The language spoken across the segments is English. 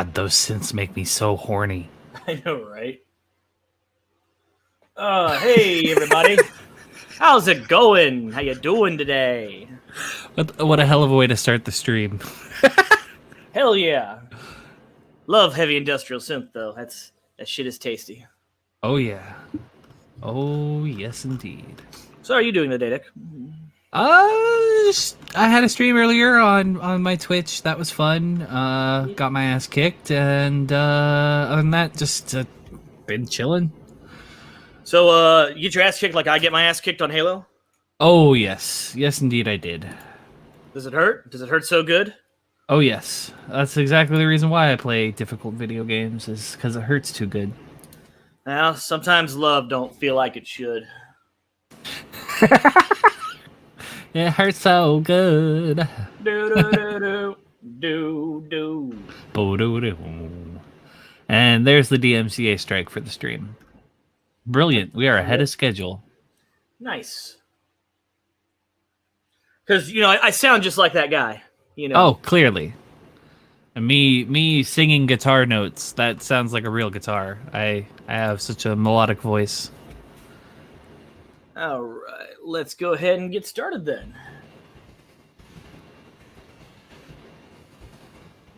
God, those synths make me so horny. I know, right? Hey everybody. How's it going? How you doing today? What a hell of a way to start the stream. Hell yeah. Love heavy industrial synth though. That shit is tasty. Oh yeah. Oh yes indeed. So how are you doing today, Dick? I had a stream earlier on my Twitch. That was fun. Got my ass kicked, and other than that, just been chilling. So you get your ass kicked like I get my ass kicked on Halo? Oh yes, yes indeed I did. Does it hurt? Does it hurt so good? Oh yes, that's exactly the reason why I play difficult video games, is because it hurts too good. Well, sometimes love don't feel like it should. It hurts so good. Do. And there's the DMCA strike for the stream. Brilliant. We are ahead of schedule. Nice. Because, I sound just like that guy. Oh, clearly. And me singing guitar notes, that sounds like a real guitar. I have such a melodic voice. All right, let's go ahead and get started then.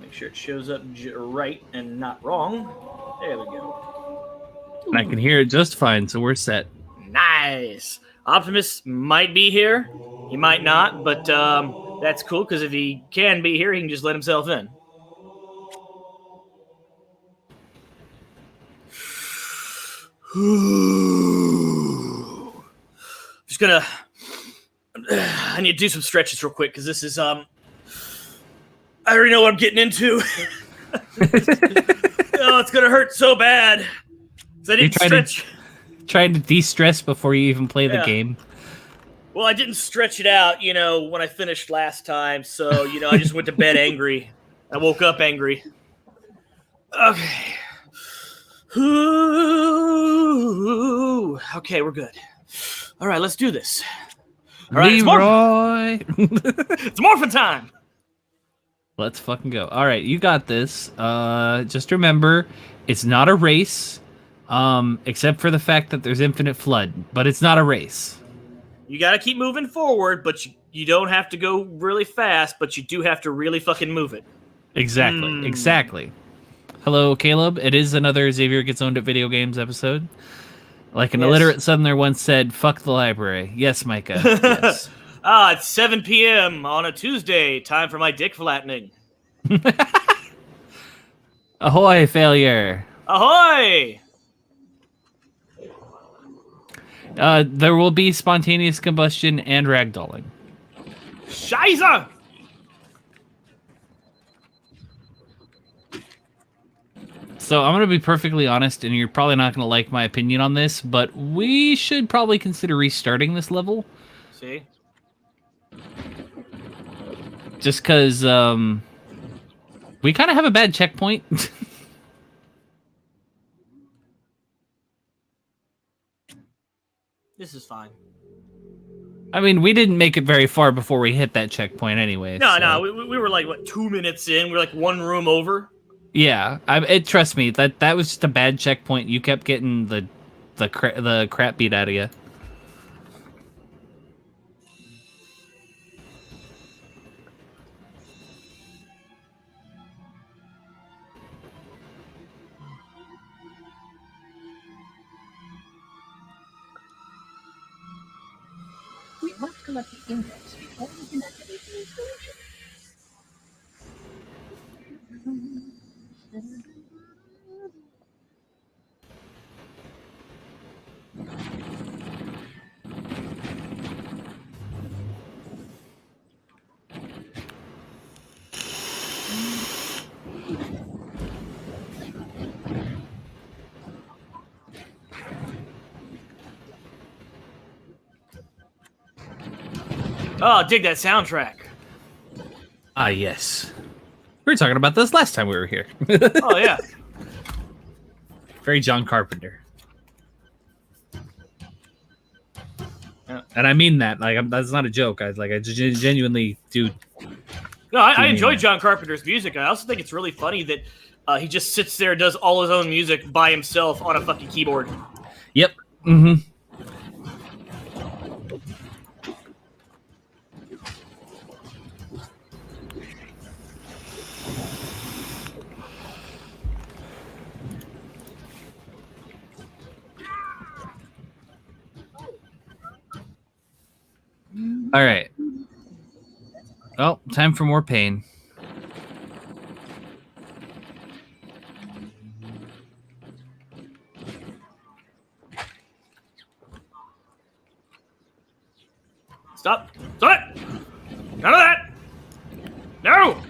Make sure it shows up right and not wrong. There we go. And I can hear it just fine, so we're set. Nice. Optimus might be here. He might not, but that's cool, because if he can be here, he can just let himself in. Just gonna... I need to do some stretches real quick, because this is, I already know what I'm getting into. Oh, it's gonna hurt so bad. I didn't stretch. Trying to de-stress before you even play the game. Well, I didn't stretch it out, when I finished last time, so, I just went to bed angry. I woke up angry. Okay. Ooh. Okay, we're good. All right, let's do this. All right, Leroy. It's morphin' time. Let's fucking go. All right, you got this. Just remember, it's not a race, except for the fact that there's infinite flood, but it's not a race. You got to keep moving forward, but you don't have to go really fast, but you do have to really fucking move it. Exactly. Hello, Caleb. It is another Xavier Gets Owned at Video Games episode. Like an illiterate southerner once said, fuck the library. Yes, Micah. Yes. It's 7 p.m. on a Tuesday. Time for my dick flattening. Ahoy, failure. Ahoy! There will be spontaneous combustion and ragdolling. Scheiße! So I'm going to be perfectly honest, and you're probably not going to like my opinion on this, but we should probably consider restarting this level. See? Just because we kind of have a bad checkpoint. This is fine. I mean, we didn't make it very far before we hit that checkpoint anyway. No, we were like, 2 minutes in? We were like one room over? Yeah, trust me, that was just a bad checkpoint. You kept getting the crap beat out of you. We must collect the index before we can activate the installation. Oh, dig that soundtrack. Ah, yes. We were talking about this last time we were here. Oh, yeah. Very John Carpenter. And I mean that. Like, that's not a joke. I genuinely do. No, I enjoy John Carpenter's music. I also think it's really funny that He just sits there, does all his own music by himself on a fucking keyboard. Yep. Mm-hmm. All right. Oh, time for more pain. Stop! Stop it! None of that! No!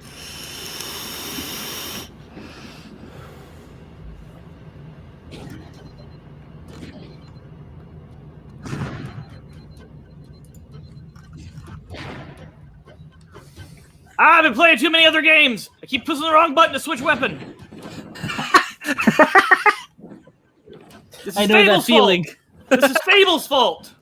I've been playing too many other games. I keep pushing the wrong button to switch weapon. This is I know that feeling. This is Fable's fault.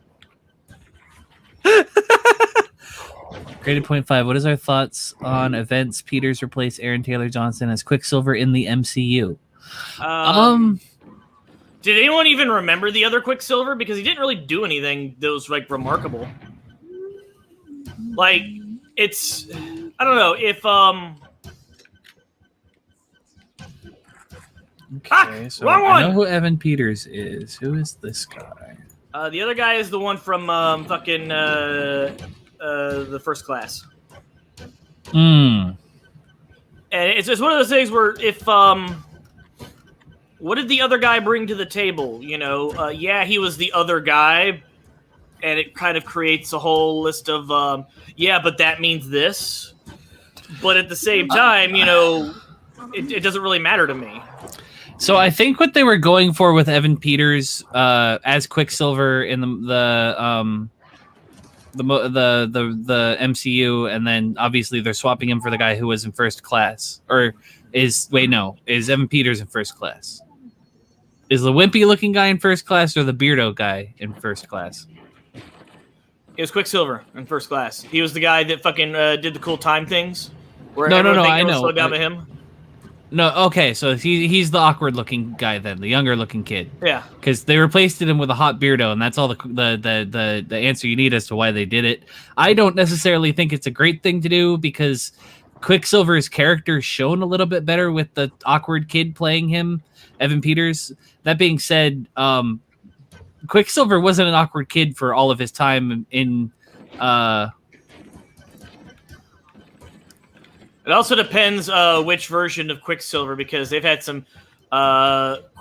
Graded 0.5. What is our thoughts on events Peters replace Aaron Taylor Johnson as Quicksilver in the MCU? Did anyone even remember the other Quicksilver? Because he didn't really do anything that was like remarkable. Like, it's, I don't know if Okay, so wrong one! I know who Evan Peters is. Who is this guy? The other guy is the one from the First Class. Hmm. And it's one of those things where if what did the other guy bring to the table? You know, yeah, he was the other guy, and it kind of creates a whole list of yeah, but that means this. But at the same time, you know, it doesn't really matter to me. So I think what they were going for with Evan Peters as Quicksilver in the MCU, and then obviously they're swapping him for the guy who was in First Class, is Evan Peters in First Class? Is the wimpy looking guy in First Class or the beardo guy in First Class? It was Quicksilver in First Class. He was the guy that fucking did the cool time things. Where No, I everyone know. slowed down to him. No, okay, so he's the awkward looking guy then, the younger looking kid. Yeah, because they replaced him with a hot beardo, and that's all the answer you need as to why they did it. I don't necessarily think it's a great thing to do because Quicksilver's character is shown a little bit better with the awkward kid playing him, Evan Peters. That being said, Quicksilver wasn't an awkward kid for all of his time in. It also depends which version of Quicksilver, because they've had some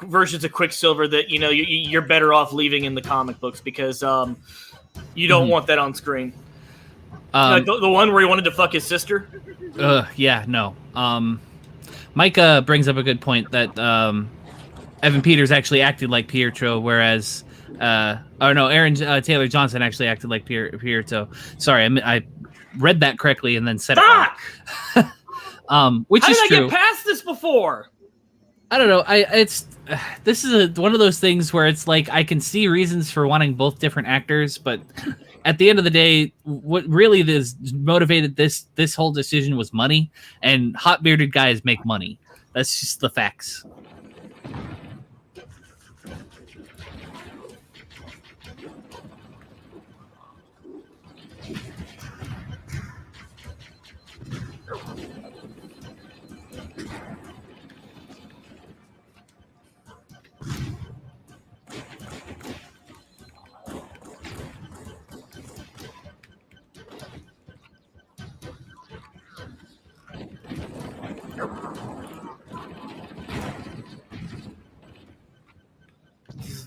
versions of Quicksilver that, you know, you're better off leaving in the comic books because you don't want that on screen. Like the one where he wanted to fuck his sister. Yeah, no. Micah brings up a good point that Evan Peters actually acted like Pietro, whereas Aaron Taylor Johnson actually acted like Pietro. Sorry, I read that correctly and then said it wrong. Which How is did true. I get past this before? I don't know. This is one of those things where it's like I can see reasons for wanting both different actors, but at the end of the day, what really motivated this whole decision was money, and hot bearded guys make money. That's just the facts.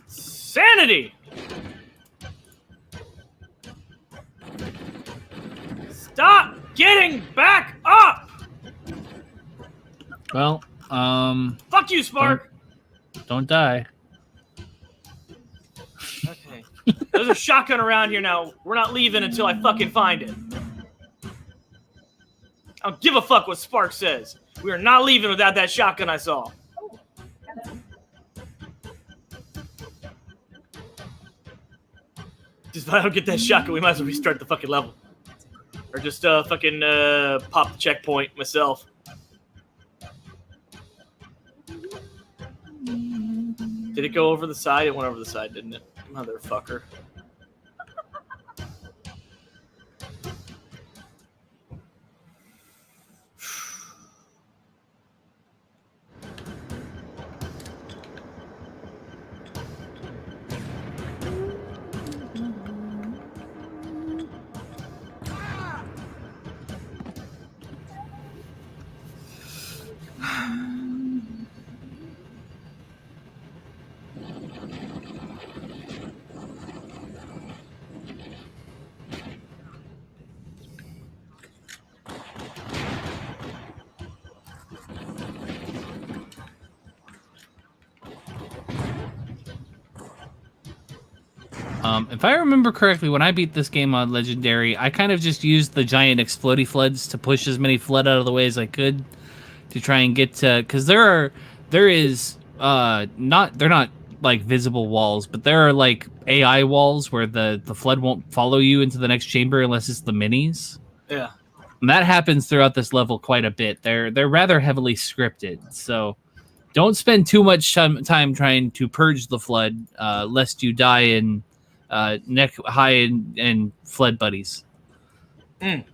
Sanity! Stop getting back up! Well, Fuck you, Spark! don't die. Okay. There's a shotgun around here now. We're not leaving until I fucking find it. I don't give a fuck what Spark says. We are not leaving without that shotgun I saw. Just if I don't get that shotgun, we might as well restart the fucking level. Or just fucking pop the checkpoint myself. it go over the side? It went over the side, didn't it? Motherfucker. If I remember correctly, when I beat this game on Legendary, I kind of just used the giant explodey floods to push as many flood out of the way as I could to try and get to, because they're not like visible walls, but there are like AI walls where the flood won't follow you into the next chamber unless it's the minis. Yeah. And that happens throughout this level quite a bit. They're rather heavily scripted, so don't spend too much time trying to purge the flood, lest you die in neck high and flood buddies. Mm.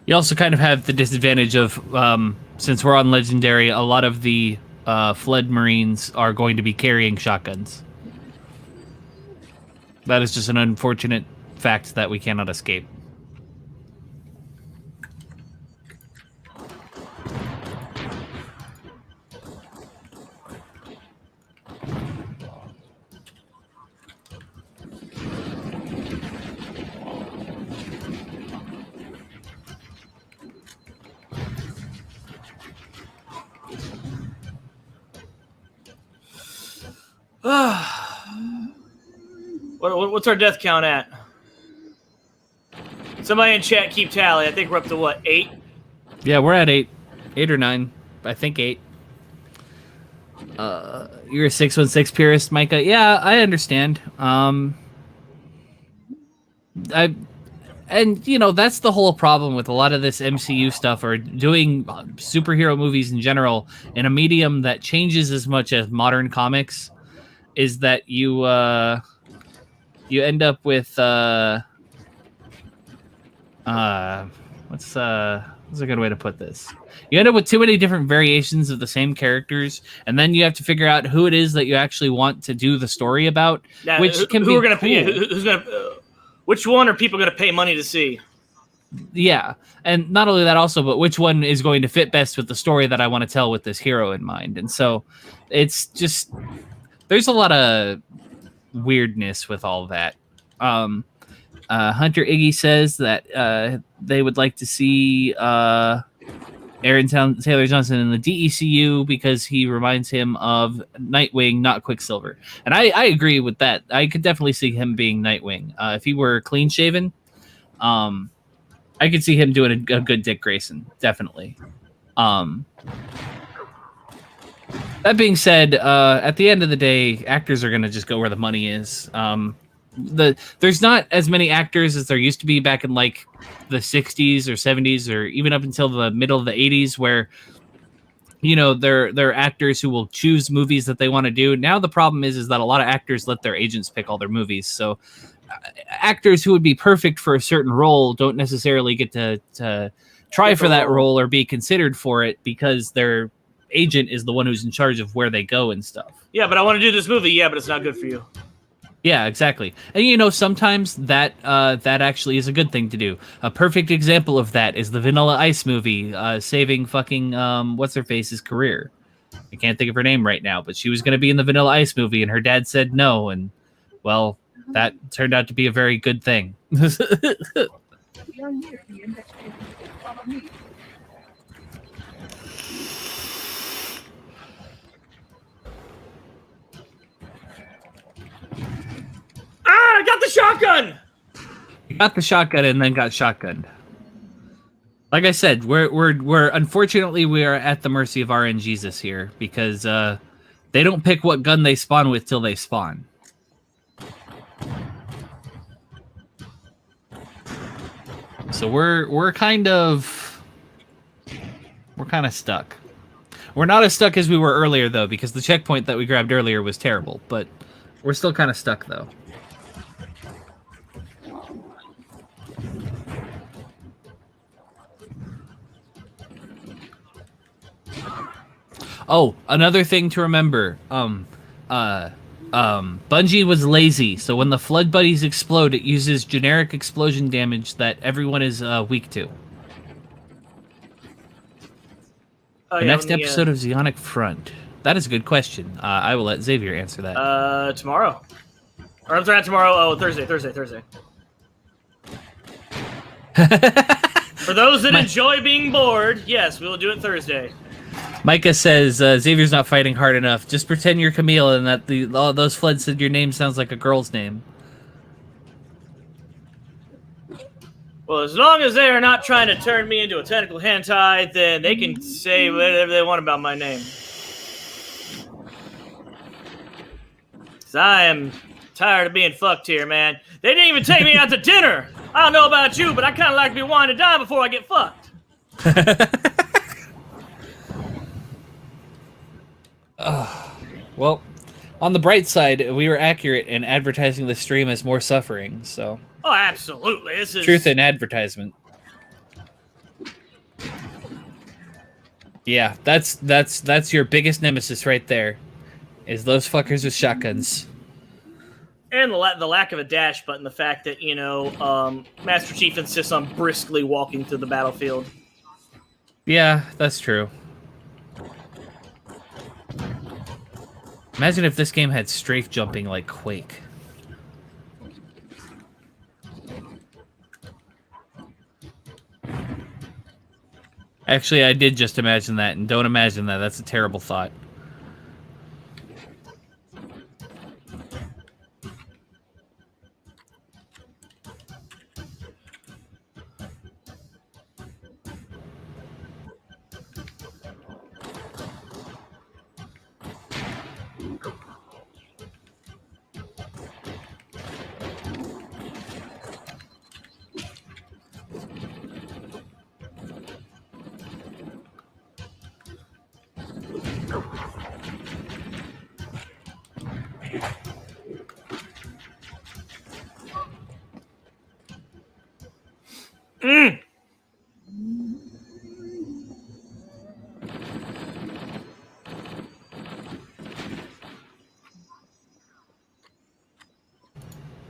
You also kind of have the disadvantage of, since we're on Legendary, a lot of the flood marines are going to be carrying shotguns. That is just an unfortunate fact that we cannot escape. What's our death count at? Somebody in chat keep tally. I think we're up to what, 8? Yeah, we're at 8 or 9. I think 8. You're a 616 purist, Micah. Yeah, I understand. And that's the whole problem with a lot of this MCU stuff, or doing superhero movies in general in a medium that changes as much as modern comics, is that you end up with what's a good way to put this? You end up with too many different variations of the same characters, and then you have to figure out who it is that you actually want to do the story about. Yeah, which can be gonna cool. pay? Who's gonna? Which one are people gonna pay money to see? Yeah, and not only that, also, but which one is going to fit best with the story that I want to tell with this hero in mind? And so, it's just there's a lot of weirdness with all that. Hunter Iggy says that they would like to see Aaron Taylor Johnson in the DECU because he reminds him of Nightwing, not Quicksilver. And I agree with that. I could definitely see him being Nightwing. If he were clean shaven, I could see him doing a good Dick Grayson, definitely. That being said, at the end of the day, actors are going to just go where the money is. There's not as many actors as there used to be back in like the 60s or 70s or even up until the middle of the 80s, where there are actors who will choose movies that they want to do. Now the problem is that a lot of actors let their agents pick all their movies. So actors who would be perfect for a certain role don't necessarily get to try for that role or be considered for it because their agent is the one who's in charge of where they go and stuff. Yeah, but I want to do this movie. Yeah, but it's not good for you. Yeah, exactly. And sometimes that actually is a good thing to do. A perfect example of that is the Vanilla Ice movie, saving fucking what's her face's career. I can't think of her name right now, but she was going to be in the Vanilla Ice movie, and her dad said no, and well, that turned out to be a very good thing. We are near the index table. Follow me. I got the shotgun. Got the shotgun and then got shotgunned. Like I said, we're unfortunately we are at the mercy of RNGesus here because they don't pick what gun they spawn with till they spawn. So we're kind of stuck. We're not as stuck as we were earlier though, because the checkpoint that we grabbed earlier was terrible. But we're still kind of stuck though. Oh, another thing to remember. Bungie was lazy, so when the Flood Buddies explode, it uses generic explosion damage that everyone is weak to. Oh, The yeah, next episode of Zeonic Front. That is a good question. I will let Xavier answer that. Tomorrow. Or I'm sorry, not tomorrow. Oh, Thursday. For those that enjoy being bored, yes, we will do it Thursday. Micah says Xavier's not fighting hard enough. Just pretend you're Camille and that all those floods said your name sounds like a girl's name. Well, as long as they are not trying to turn me into a tentacle hentai, then they can say whatever they want about my name. 'Cause I am tired of being fucked here, man. They didn't even take me out to dinner. I don't know about you, but I kind of like to be wine and dine before I get fucked. Well, on the bright side, we were accurate in advertising the stream as more suffering, so... Oh, absolutely. This is... Truth in advertisement. Yeah, that's your biggest nemesis right there, is those fuckers with shotguns. And the lack of a dash button, the fact that, you know, Master Chief insists on briskly walking through the battlefield. Yeah, that's true. Imagine if this game had strafe jumping like Quake. Actually, I did just imagine that, and don't imagine that. That's a terrible thought.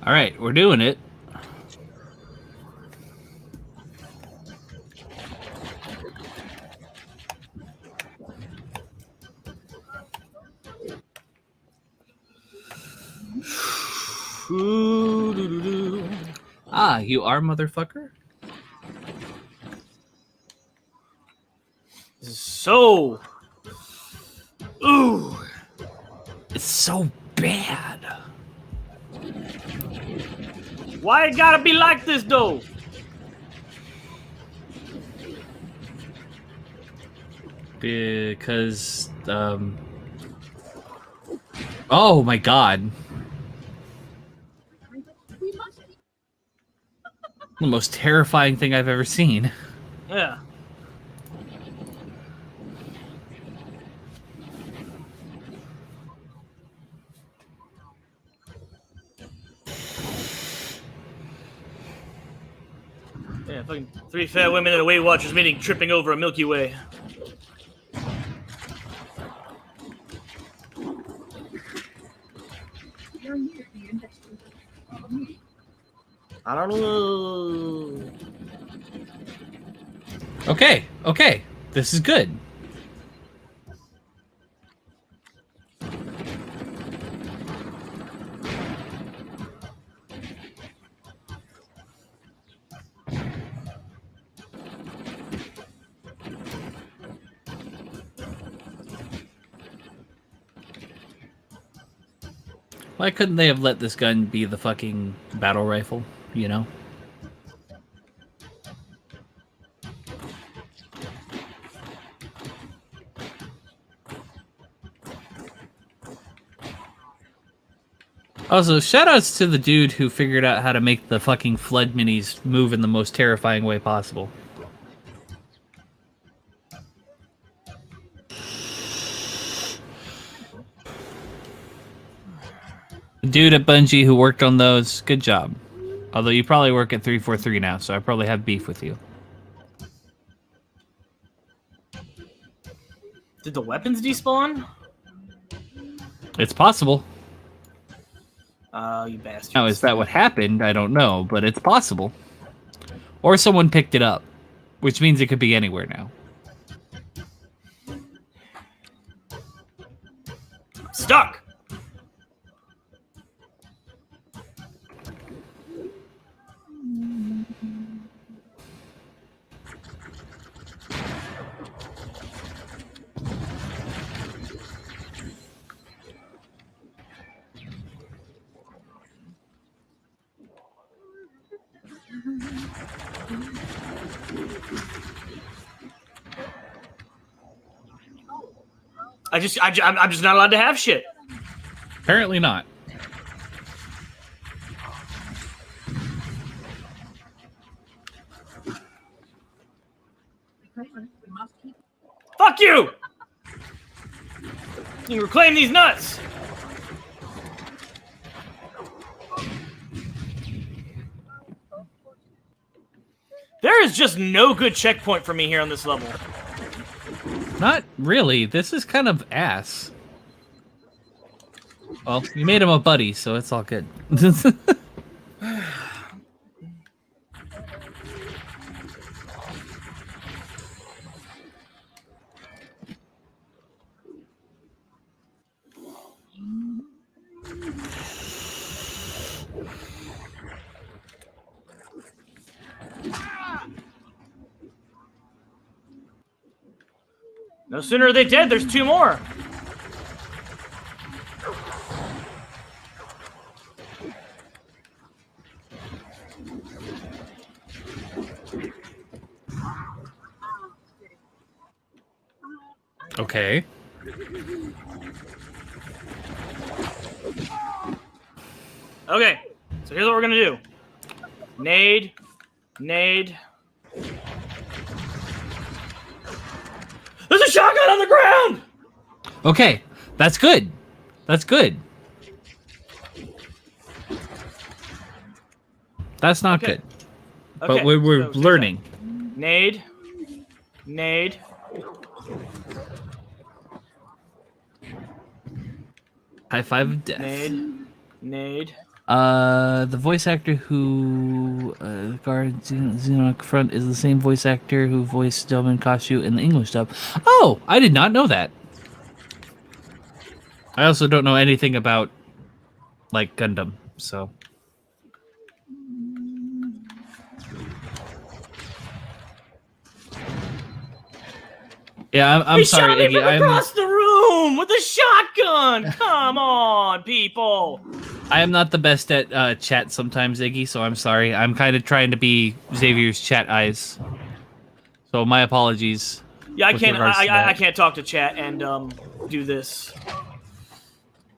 All right, we're doing it. Ah, you are, motherfucker? This is so... Ooh. It's so bad. Why it gotta be like this, though? Because, oh my god. The most terrifying thing I've ever seen. Yeah. Yeah, fucking 3 fat women at a Weight Watchers meeting tripping over a Milky Way. I don't know. Okay. This is good. Why couldn't they have let this gun be the fucking battle rifle, you know? Also, shoutouts to the dude who figured out how to make the fucking flood minis move in the most terrifying way possible. The dude at Bungie who worked on those, good job. Although you probably work at 343 now, so I probably have beef with you. Did the weapons despawn? It's possible. You bastard. Now, is that what happened? I don't know, but it's possible. Or someone picked it up, which means it could be anywhere now. Stuck! I'm just not allowed to have shit. Apparently not. Fuck you! You reclaim these nuts! There is just no good checkpoint for me here on this level. Not really. This is kind of ass. Well, you made him a buddy, so it's all good. No sooner are they dead, there's two more. Okay. Okay, so here's what we're gonna do. Nade. There's a shotgun on the ground! Okay, that's good. That's good. That's not Okay. good. But we're so learning. Nade. High five of death. Nade. The voice actor who guard Xenomorph Front is the same voice actor who voiced Delvin Kashu in the English dub. Oh, I did not know that. I also don't know anything about like Gundam, so. Yeah, I'm He sorry, shot me Iggy. from across the room with a shotgun! Come on, people! I am not the best at chat sometimes, Iggy, so I'm sorry. I'm kind of trying to be Xavier's chat eyes. So my apologies. Yeah, I with can't. regards to that. I can't talk to chat and do this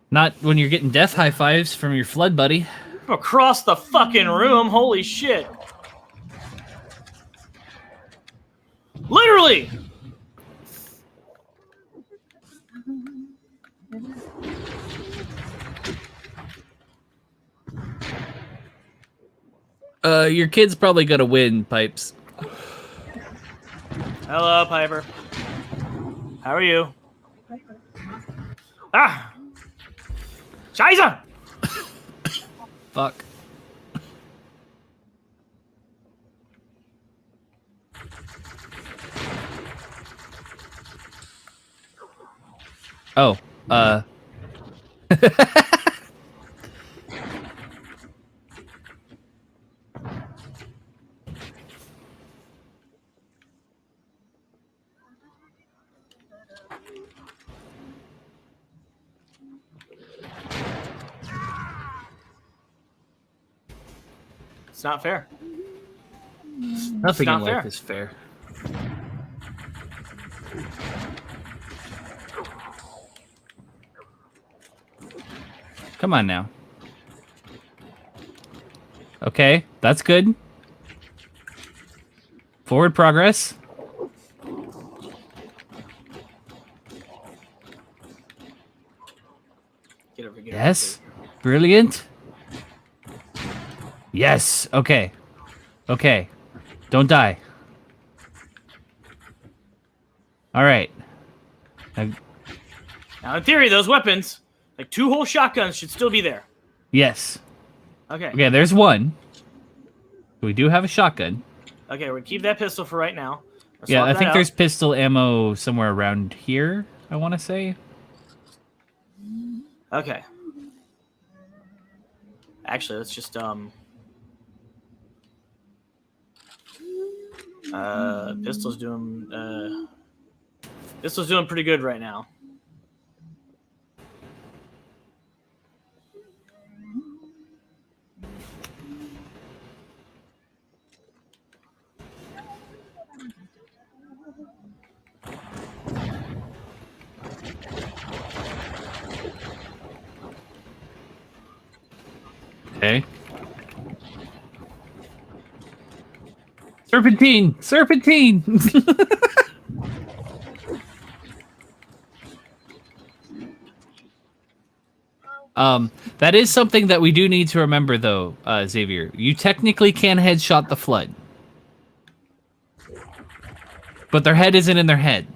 Not when you're getting death high fives from your flood buddy. from across the fucking room. Holy shit! Literally. Your kid's probably gonna win, Pipes. Hello, Piper. How are you? Ah! Scheiße! Fuck. Oh, It's not fair. nothing not in life fair. is fair. Come on now. Okay, that's good. Forward progress. Get over, get Yes. Brilliant. Yes. Okay. Okay. Don't die. All right. Now, in theory, those weapons, like 2 whole shotguns, should still be there. Yes. Okay. Okay, there's one. We do have a shotgun. Okay, we're gonna keep that pistol for right now. Yeah, I Swap think that there's out. pistol ammo somewhere around here, I want to say. Okay. Actually, let's just pistol's doing pretty good right now. Okay. Serpentine! Serpentine! That is something that we do need to remember, though, Xavier. You technically can headshot the Flood. But their head isn't in their head.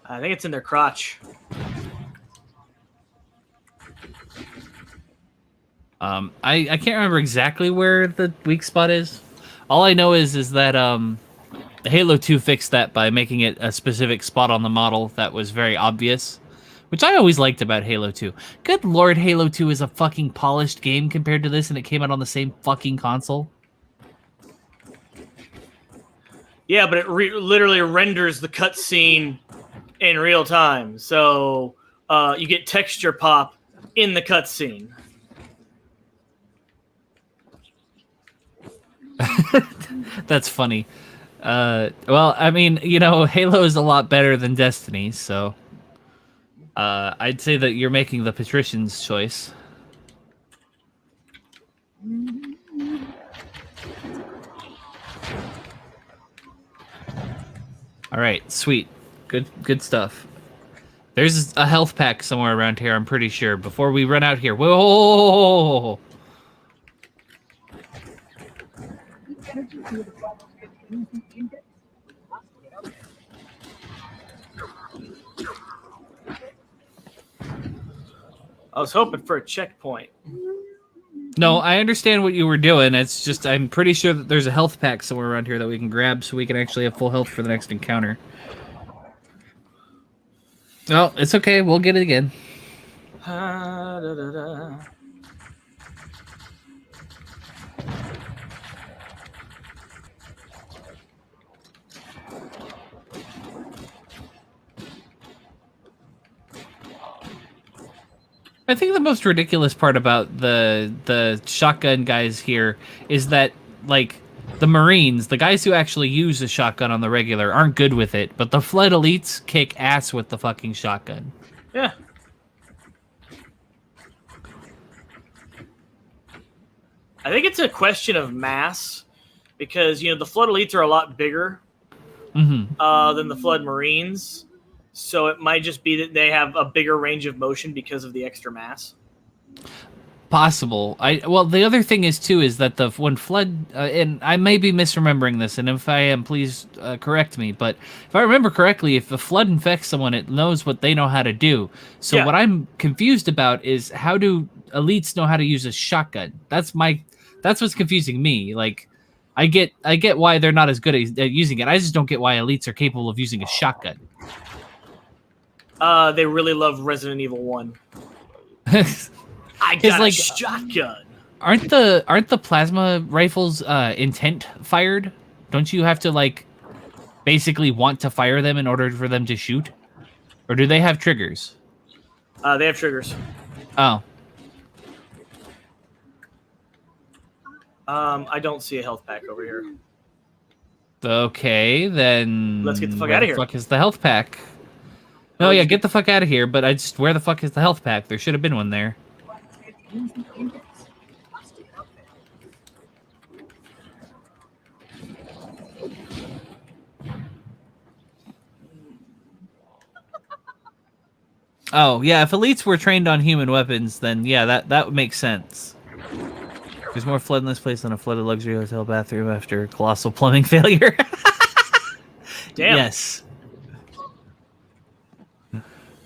I think it's in their crotch. I can't remember exactly where the weak spot is. All I know is that Halo 2 fixed that by making it a specific spot on the model that was very obvious, which I always liked about Halo 2. Good lord, Halo 2 is a fucking polished game compared to this, and it came out on the same fucking console. Yeah, but it literally renders the cutscene in real time, so you get texture pop in the cutscene. That's funny. Well, I mean, you know, Halo is a lot better than Destiny, so I'd say that you're making the patrician's choice. All right, sweet, good stuff. There's a health pack somewhere around here, I'm pretty sure. Before we run out here, whoa! Energy field problems with using index. I was hoping for a checkpoint. No, I understand what you were doing. It's just I'm pretty sure that there's a health pack somewhere around here that we can grab so we can actually have full health for the next encounter. No, it's okay. We'll get it again. I think the most ridiculous part about the shotgun guys here is that, like, the Marines, the guys who actually use the shotgun on the regular, aren't good with it, but the Flood Elites kick ass with the fucking shotgun. Yeah. I think it's a question of mass, because, you know, the Flood Elites are a lot bigger than the Flood Marines. So it might just be that they have a bigger range of motion because of the extra mass. Possible. Well, the other thing is too is that when Flood and I may be misremembering this, and if I am, please correct me. But if I remember correctly, if the Flood infects someone, it knows what they know how to do. So what I'm confused about is how do elites know how to use a shotgun? That's what's confusing me. Like, I get why they're not as good at using it. I just don't get why elites are capable of using a shotgun. They really love Resident Evil 1. I got a shotgun. Aren't the plasma rifles intent fired? Don't you have to, like, basically want to fire them in order for them to shoot? Or do they have triggers? They have triggers. Oh. I don't see a health pack over here. Okay, then Let's get the fuck where outta the here. fuck is the health pack? No, yeah, get the fuck out of here. But where the fuck is the health pack? There should have been one there. Use the index. Must get up there. Oh, yeah, if elites were trained on human weapons, then yeah, that would make sense. There's more flood in this place than a flooded luxury hotel bathroom after colossal plumbing failure. Damn. Yes.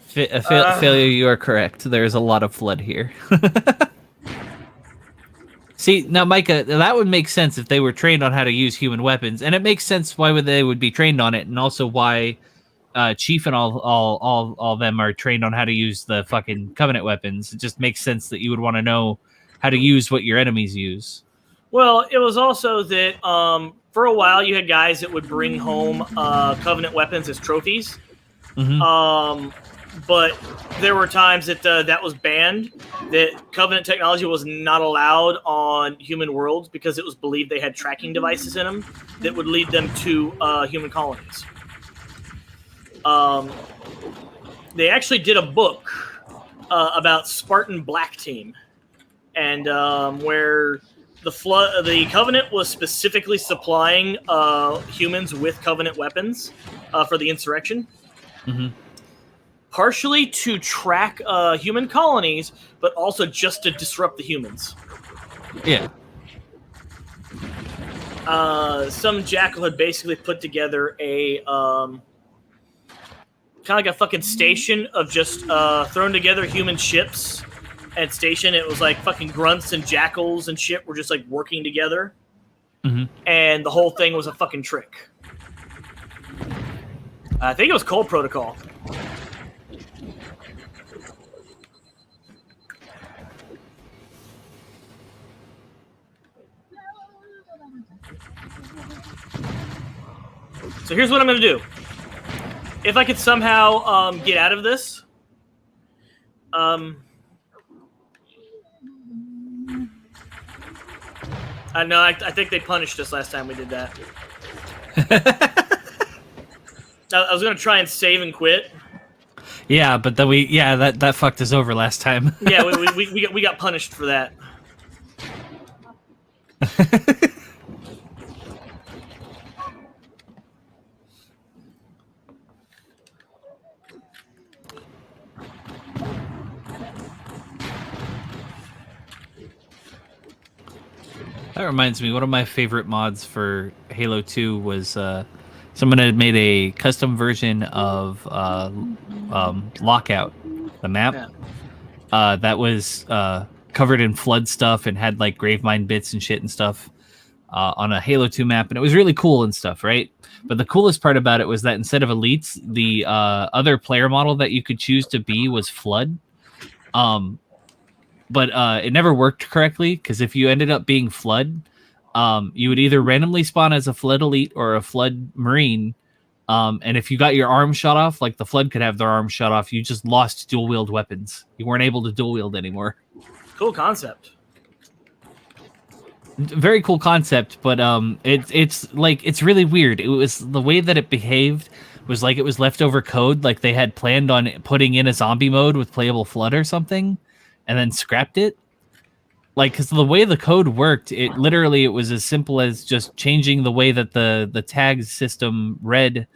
Failure, you are correct. There's a lot of flood here. See, now, Micah, that would make sense if they were trained on how to use human weapons, and it makes sense why they would be trained on it, and also why Chief and all of them are trained on how to use the fucking Covenant weapons. It just makes sense that you would want to know how to use what your enemies use. Well, it was also that for a while you had guys that would bring home Covenant weapons as trophies. Mm-hmm. But there were times that that was banned, that Covenant technology was not allowed on human worlds because it was believed they had tracking devices in them that would lead them to human colonies. They actually did a book about Spartan Black Team, and where the Covenant was specifically supplying humans with Covenant weapons for the insurrection. Mm-hmm. Partially to track human colonies, but also just to disrupt the humans. Yeah. Some jackal had basically put together a kind of like a fucking station of just thrown together human ships and station. It was like fucking grunts and jackals and shit were just like working together. Mm-hmm. And the whole thing was a fucking trick. I think it was Cold Protocol. So here's what I'm going to do. If I could somehow get out of this, no, I think they punished us last time we did that. I was going to try and save and quit. Yeah, but then that fucked us over last time. Yeah, we got punished for that. That reminds me, one of my favorite mods for Halo 2 was someone had made a custom version of Lockout, the map. Yeah. That was covered in flood stuff and had like Gravemind bits and shit and stuff on a Halo 2 map, and it was really cool and stuff, right? But the coolest part about it was that instead of elites, the other player model that you could choose to be was Flood. But it never worked correctly, because if you ended up being Flood, you would either randomly spawn as a Flood Elite or a Flood Marine. And if you got your arm shot off, like the Flood could have their arm shot off, you just lost dual-wield weapons. You weren't able to dual-wield anymore. Cool concept. Very cool concept, but it's really weird. It was the way that it behaved was like it was leftover code, like they had planned on putting in a zombie mode with playable Flood or something, and then scrapped it. Like, because the way the code worked, it was as simple as just changing the way that the tag system read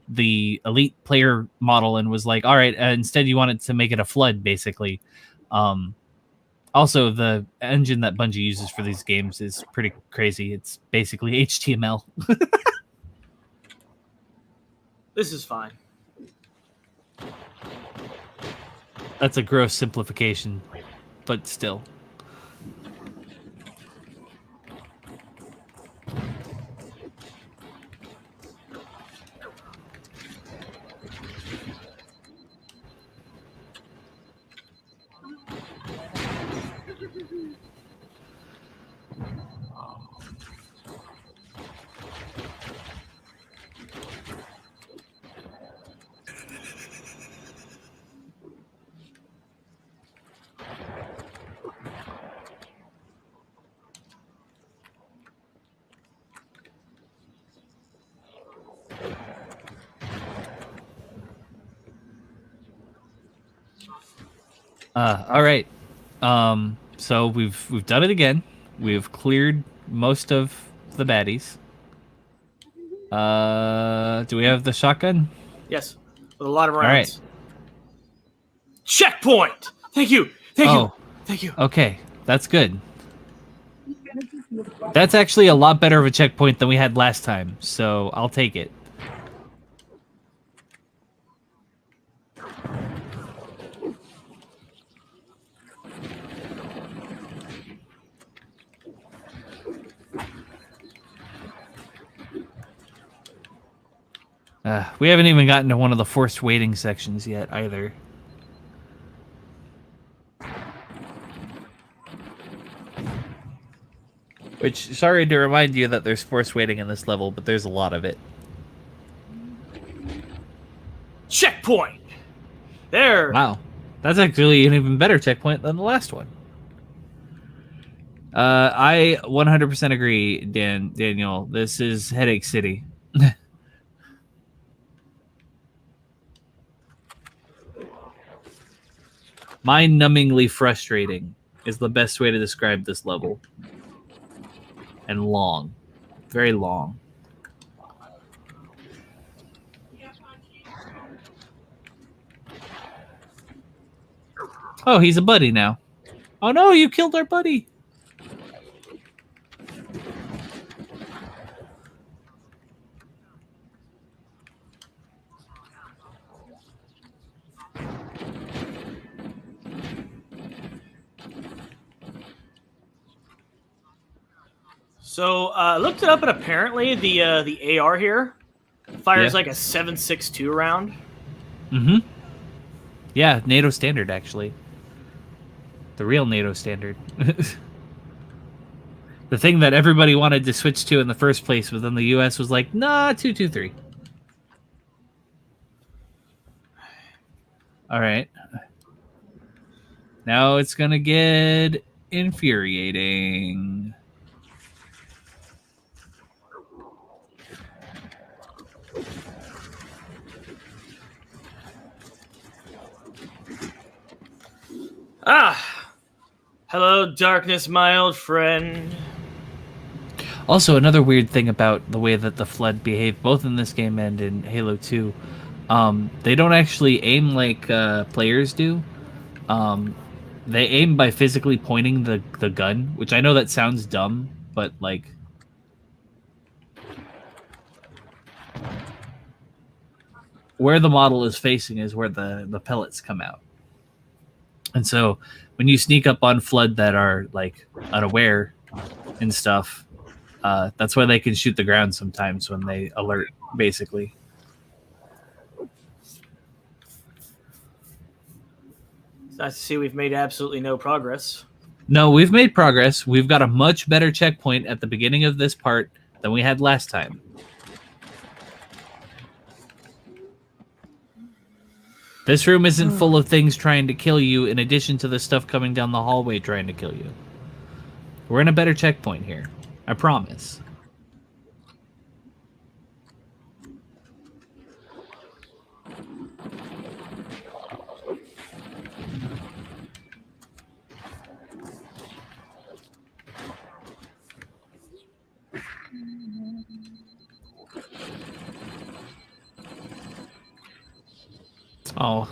the elite player model, and was like, all right, instead you wanted to make it a Flood, basically. Also, the engine that Bungie uses for these games is pretty crazy. It's basically HTML. This is fine. That's a gross simplification, but still. All right. So we've done it again. We've cleared most of the baddies. Do we have the shotgun? Yes, with a lot of All right. rounds. Checkpoint. Thank you. Thank you. Oh, Thank you. okay. That's good. That's actually a lot better of a checkpoint than we had last time, so I'll take it. We haven't even gotten to one of the forced waiting sections yet, either. Which, sorry to remind you that there's forced waiting in this level, but there's a lot of it. Checkpoint. There. Wow. That's actually an even better checkpoint than the last one. I 100% agree, Daniel. This is Headache City. Mind-numbingly frustrating is the best way to describe this level. And long. Very long. Oh, he's a buddy now. Oh no, you killed our buddy. So I looked it up, and apparently the AR here fires Yeah. like a 7.62 round. Mm-hmm. Yeah, NATO standard, actually. The real NATO standard. The thing that everybody wanted to switch to in the first place, but then the U.S. was like, nah, 223. All right. Now it's going to get infuriating. Hello, darkness, my old friend. Also, another weird thing about the way that the Flood behave, both in this game and in Halo 2, they don't actually aim like players do. They aim by physically pointing the gun, which I know that sounds dumb, but like... where the model is facing is where the pellets come out. And so when you sneak up on Flood that are like unaware and stuff, that's why they can shoot the ground sometimes when they alert, basically. It's nice to see we've made absolutely no progress. No, we've made progress. We've got a much better checkpoint at the beginning of this part than we had last time. This room isn't full of things trying to kill you in addition to the stuff coming down the hallway trying to kill you. We're in a better checkpoint here. I promise. Oh,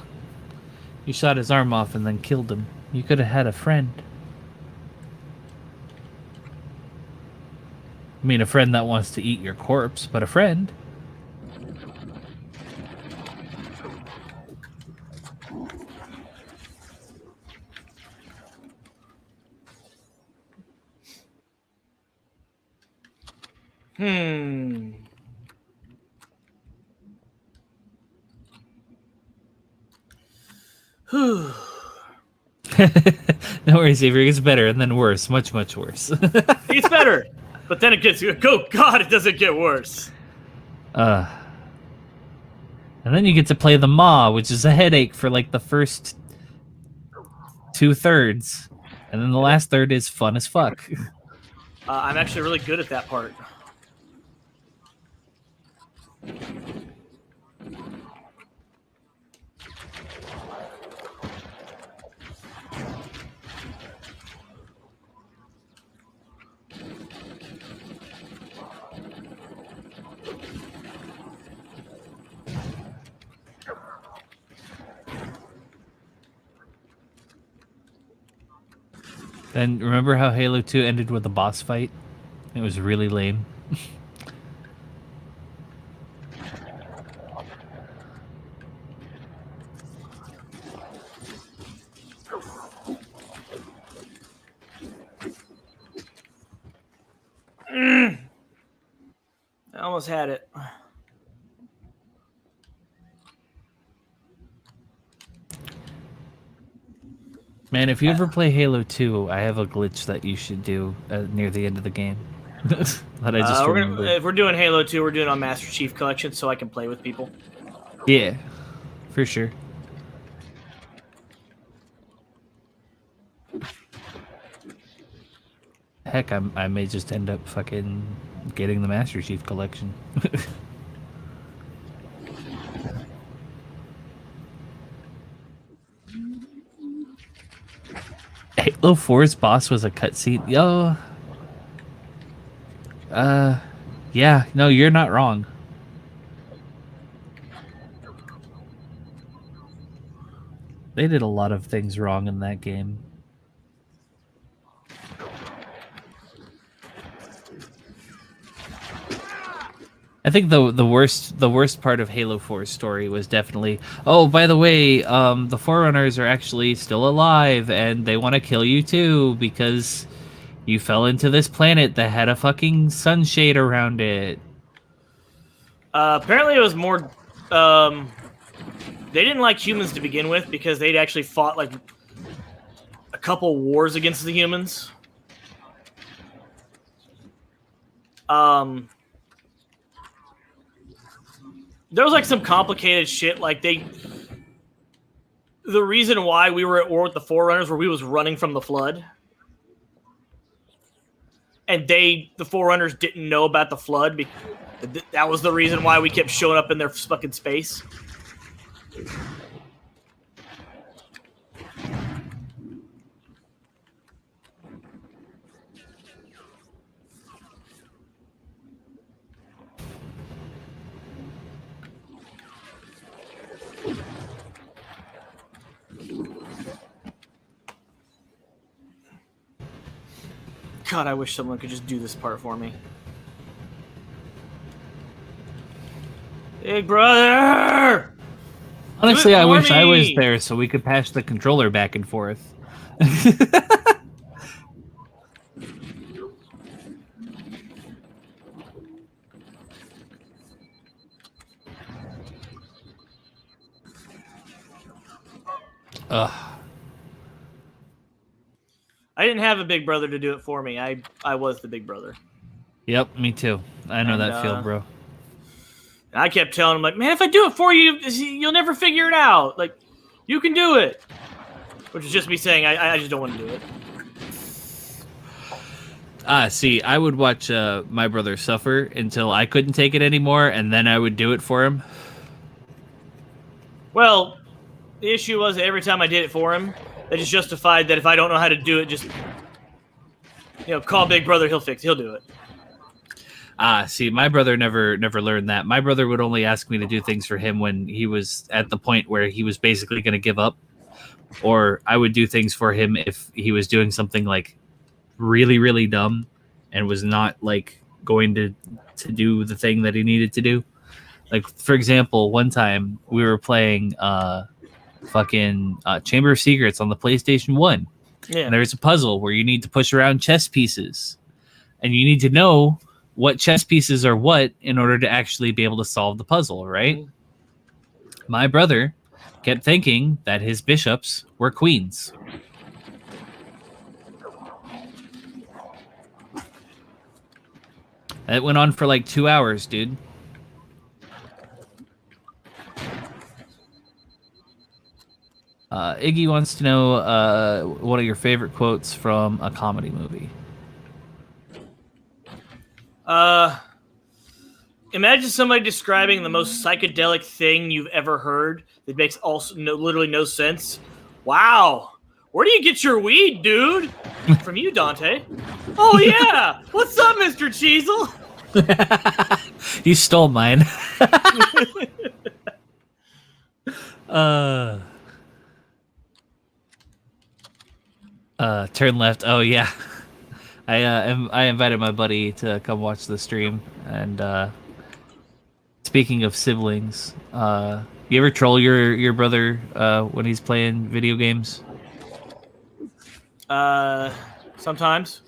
you shot his arm off and then killed him. You could have had a friend. I mean, a friend that wants to eat your corpse, but a friend. Whew. No worries, Xavier. It gets better and then worse. Much, much worse. It gets better, but then it gets... Oh, God, it doesn't get worse. And then you get to play the Maw, which is a headache for like the first 2/3. And then the last third is fun as fuck. I'm actually really good at that part. Then remember how Halo 2 ended with a boss fight? It was really lame. I almost had it. Man, if you ever play Halo 2, I have a glitch that you should do near the end of the game. That I just remembered. If we're doing Halo 2, we're doing it on Master Chief Collection so I can play with people. Yeah, for sure. Heck, I may just end up fucking getting the Master Chief Collection. Halo 4's boss was a cutscene. Yo. Yeah, no, you're not wrong. They did a lot of things wrong in that game. I think the worst part of Halo 4's story was definitely, oh, by the way, the Forerunners are actually still alive and they want to kill you too because you fell into this planet that had a fucking sunshade around it. Apparently, it was more. They didn't like humans to begin with because they'd actually fought like a couple wars against the humans. There was like some complicated shit. Like the reason why we were at war with the Forerunners were we was running from the Flood. And the Forerunners didn't know about the Flood. That was the reason why we kept showing up in their fucking space. God, I wish someone could just do this part for me. Big brother! Honestly, I wish I was there so we could pass the controller back and forth. Ugh. I didn't have a big brother to do it for me. I was the big brother. Yep, me too. I know that feel, bro. I kept telling him, like, man, if I do it for you, you'll never figure it out. Like, you can do it. Which is just me saying I just don't want to do it. See, I would watch my brother suffer until I couldn't take it anymore, and then I would do it for him. Well, the issue was that every time I did it for him, that just justified that if I don't know how to do it, just, call Big Brother, he'll do it. See, my brother never learned that. My brother would only ask me to do things for him when he was at the point where he was basically going to give up. Or I would do things for him if he was doing something like really, really dumb and was not like going to do the thing that he needed to do. Like, for example, one time we were playing Chamber of Secrets on the PlayStation 1. Yeah. And there's a puzzle where you need to push around chess pieces. And you need to know what chess pieces are what in order to actually be able to solve the puzzle, right? Mm-hmm. My brother kept thinking that his bishops were queens. That went on for like 2 hours, dude. Iggy wants to know what are your favorite quotes from a comedy movie? Imagine somebody describing the most psychedelic thing you've ever heard that makes literally no sense. Wow, where do you get your weed, dude? From you, Dante. Oh yeah, what's up, Mr. Cheezel? You stole mine. Turn left. Oh yeah. I invited my buddy to come watch the stream, and speaking of siblings, you ever troll your brother when he's playing video games? Sometimes.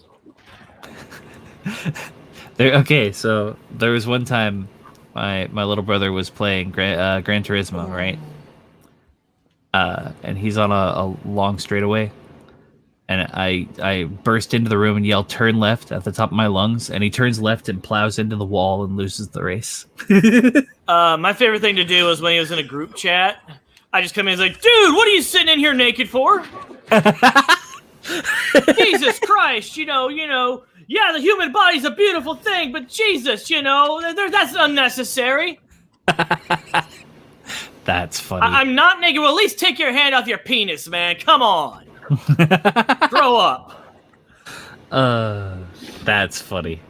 Okay, so there was one time my little brother was playing Gran Turismo, right? And he's on a long straightaway, and I burst into the room and yell "turn left" at the top of my lungs, and he turns left and plows into the wall and loses the race. My favorite thing to do was when he was in a group chat. I just come in and like, dude, what are you sitting in here naked for? Jesus Christ, you know, yeah, the human body's a beautiful thing, but Jesus, that's unnecessary. That's funny. I'm not naked. Well, at least take your hand off your penis, man. Come on. Grow up. That's funny.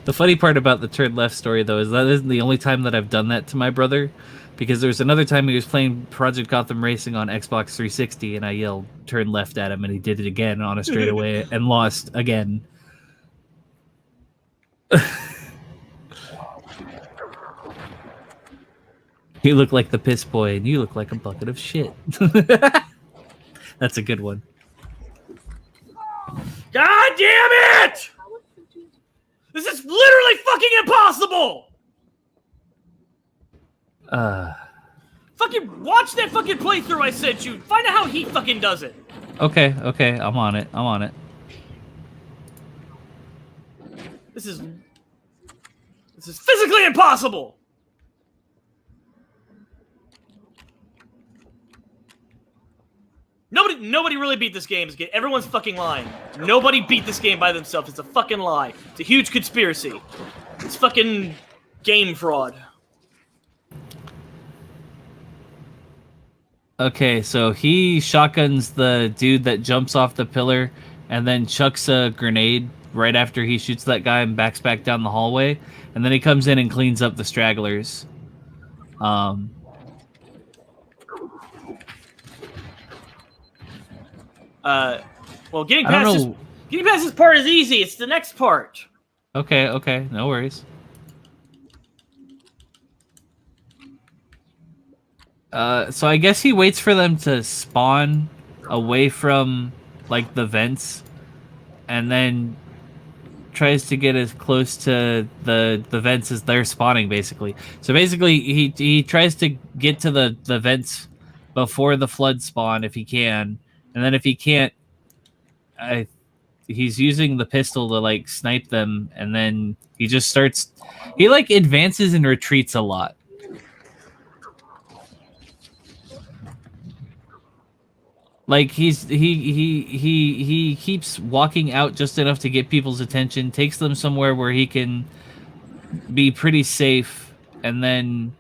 The funny part about the turn left story, though, is that isn't the only time that I've done that to my brother, because there was another time he was playing Project Gotham Racing on Xbox 360, and I yelled "turn left" at him, and he did it again on a straightaway and lost again. You look like the piss boy, and you look like a bucket of shit. That's a good one. God damn it! This is literally fucking impossible! Fucking watch that fucking playthrough I sent you. Find out how he fucking does it. Okay, I'm on it. This is physically impossible! Nobody really beat this game. Everyone's fucking lying. Nobody beat this game by themselves. It's a fucking lie. It's a huge conspiracy. It's fucking game fraud. Okay, so he shotguns the dude that jumps off the pillar and then chucks a grenade right after he shoots that guy and backs back down the hallway, and then he comes in and cleans up the stragglers. Well, getting past this part is easy. It's the next part. Okay, no worries. So I guess he waits for them to spawn away from, like, the vents, and then tries to get as close to the vents as they're spawning, basically. So basically, he tries to get to the vents before the flood spawn if he can, and then if he can't, he's using the pistol to, like, snipe them, and then he just starts... He, like, advances and retreats a lot. Like, he keeps walking out just enough to get people's attention, takes them somewhere where he can be pretty safe, and then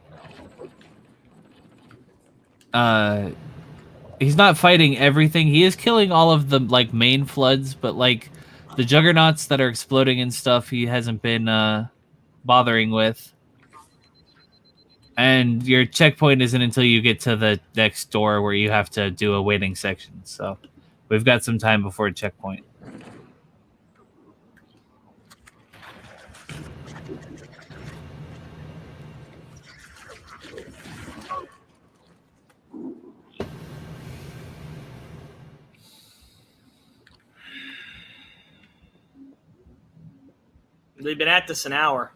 he's not fighting everything. He is killing all of the, like, main floods, but, like, the juggernauts that are exploding and stuff he hasn't been bothering with. And your checkpoint isn't until you get to the next door where you have to do a waiting section. So we've got some time before checkpoint. They've been at this an hour.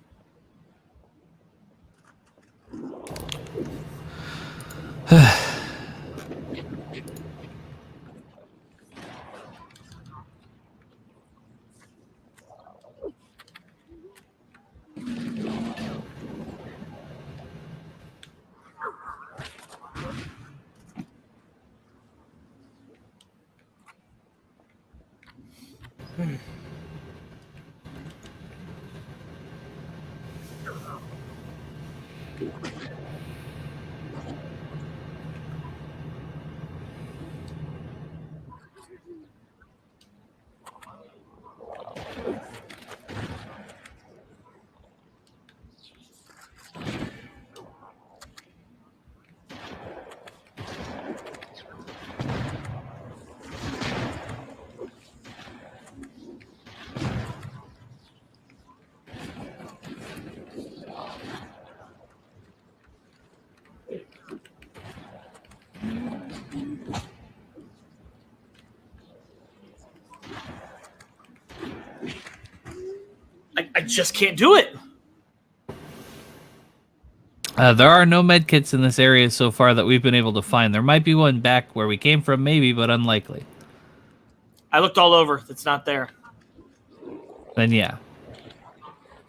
just can't do it. There are no med kits in this area so far that we've been able to find. There might be one back where we came from, maybe, but unlikely. I looked all over. It's not there. Then yeah,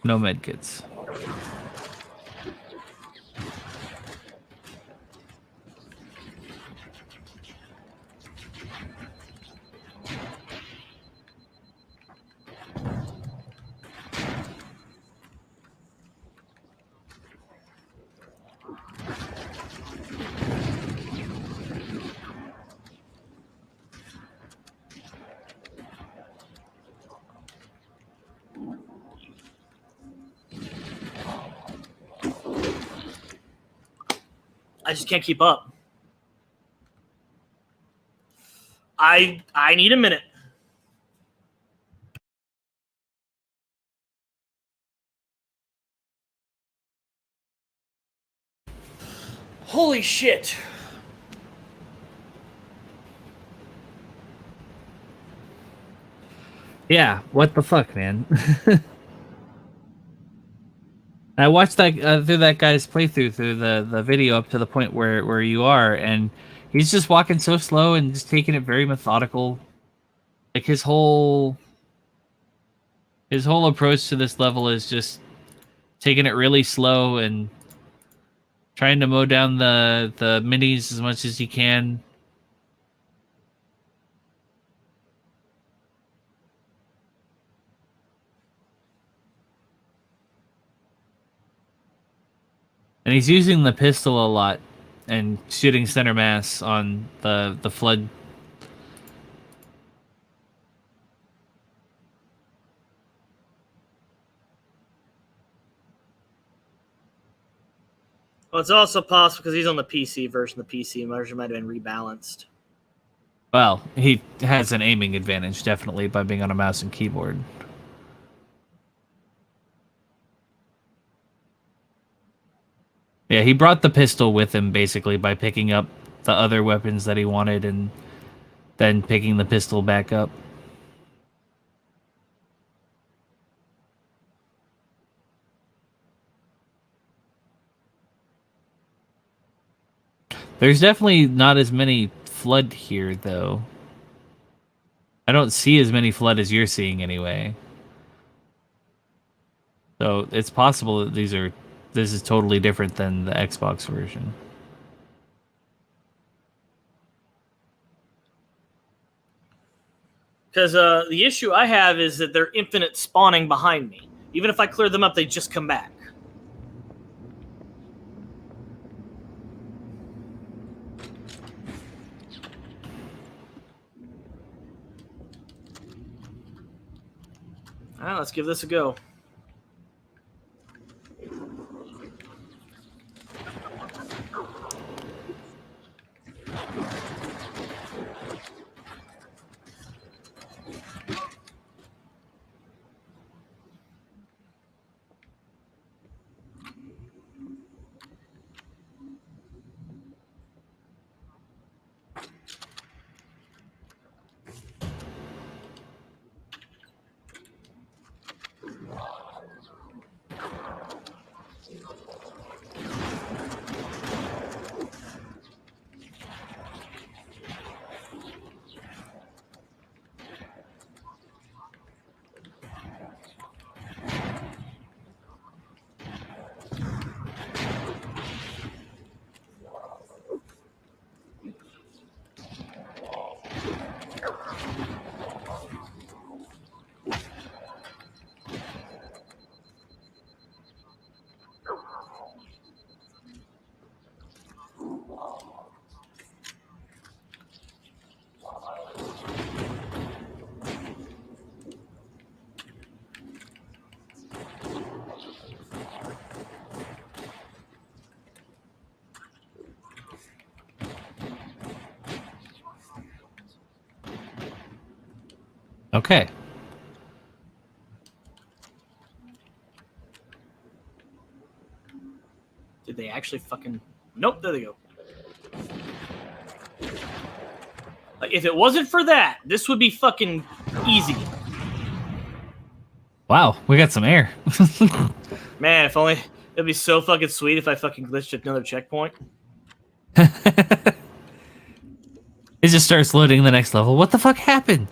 no med kits. I just can't keep up. I need a minute. Holy shit. Yeah, what the fuck, man? I watched that through that guy's playthrough through the video up to the point where you are, and he's just walking so slow and just taking it very methodical. Like his whole approach to this level is just taking it really slow and trying to mow down the minis as much as he can. And he's using the pistol a lot and shooting center mass on the flood. Well, it's also possible because he's on the PC version. The PC version might have been rebalanced. Well, he has an aiming advantage, definitely, by being on a mouse and keyboard. Yeah, he brought the pistol with him, basically, by picking up the other weapons that he wanted and then picking the pistol back up. There's definitely not as many flood here, though. I don't see as many flood as you're seeing, anyway. So it's possible that this is totally different than the Xbox version. Because the issue I have is that they're infinite spawning behind me. Even if I clear them up, they just come back. All right, let's give this a go. Okay. Did they actually fucking... Nope, there they go. Like, if it wasn't for that, this would be fucking easy. Wow, we got some air. Man, if only it'd be so fucking sweet if I fucking glitched another checkpoint. It just starts loading the next level. What the fuck happened?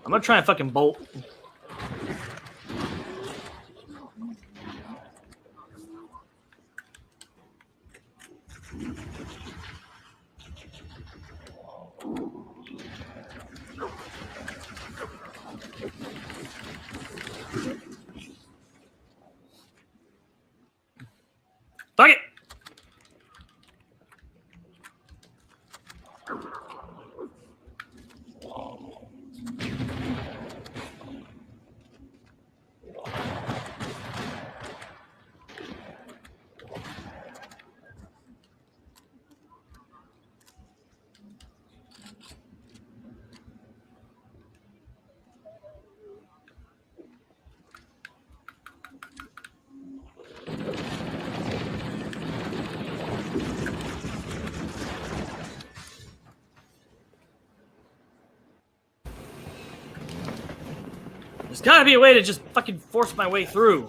I'm gonna try and fucking bolt. Fuck it! There's gotta be a way to just fucking force my way through.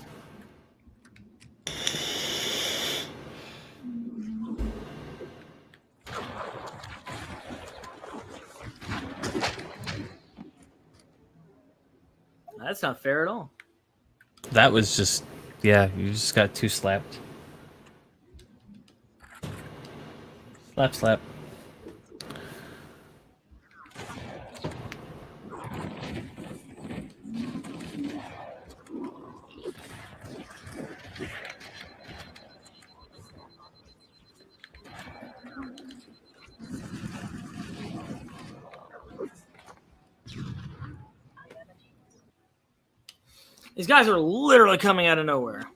That's not fair at all. That was just, yeah, you just got too slapped. Slap, slap. These guys are literally coming out of nowhere.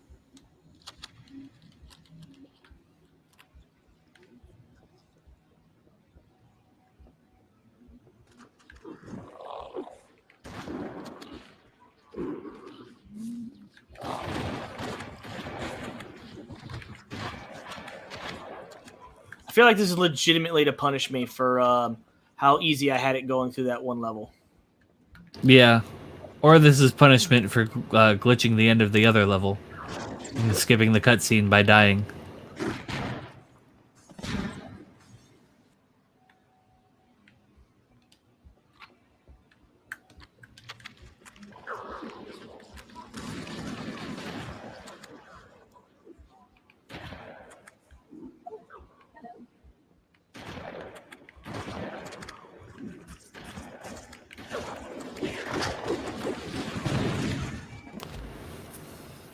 I feel like this is legitimately to punish me for how easy I had it going through that one level. Yeah. Or this is punishment for glitching the end of the other level. And skipping the cutscene by dying.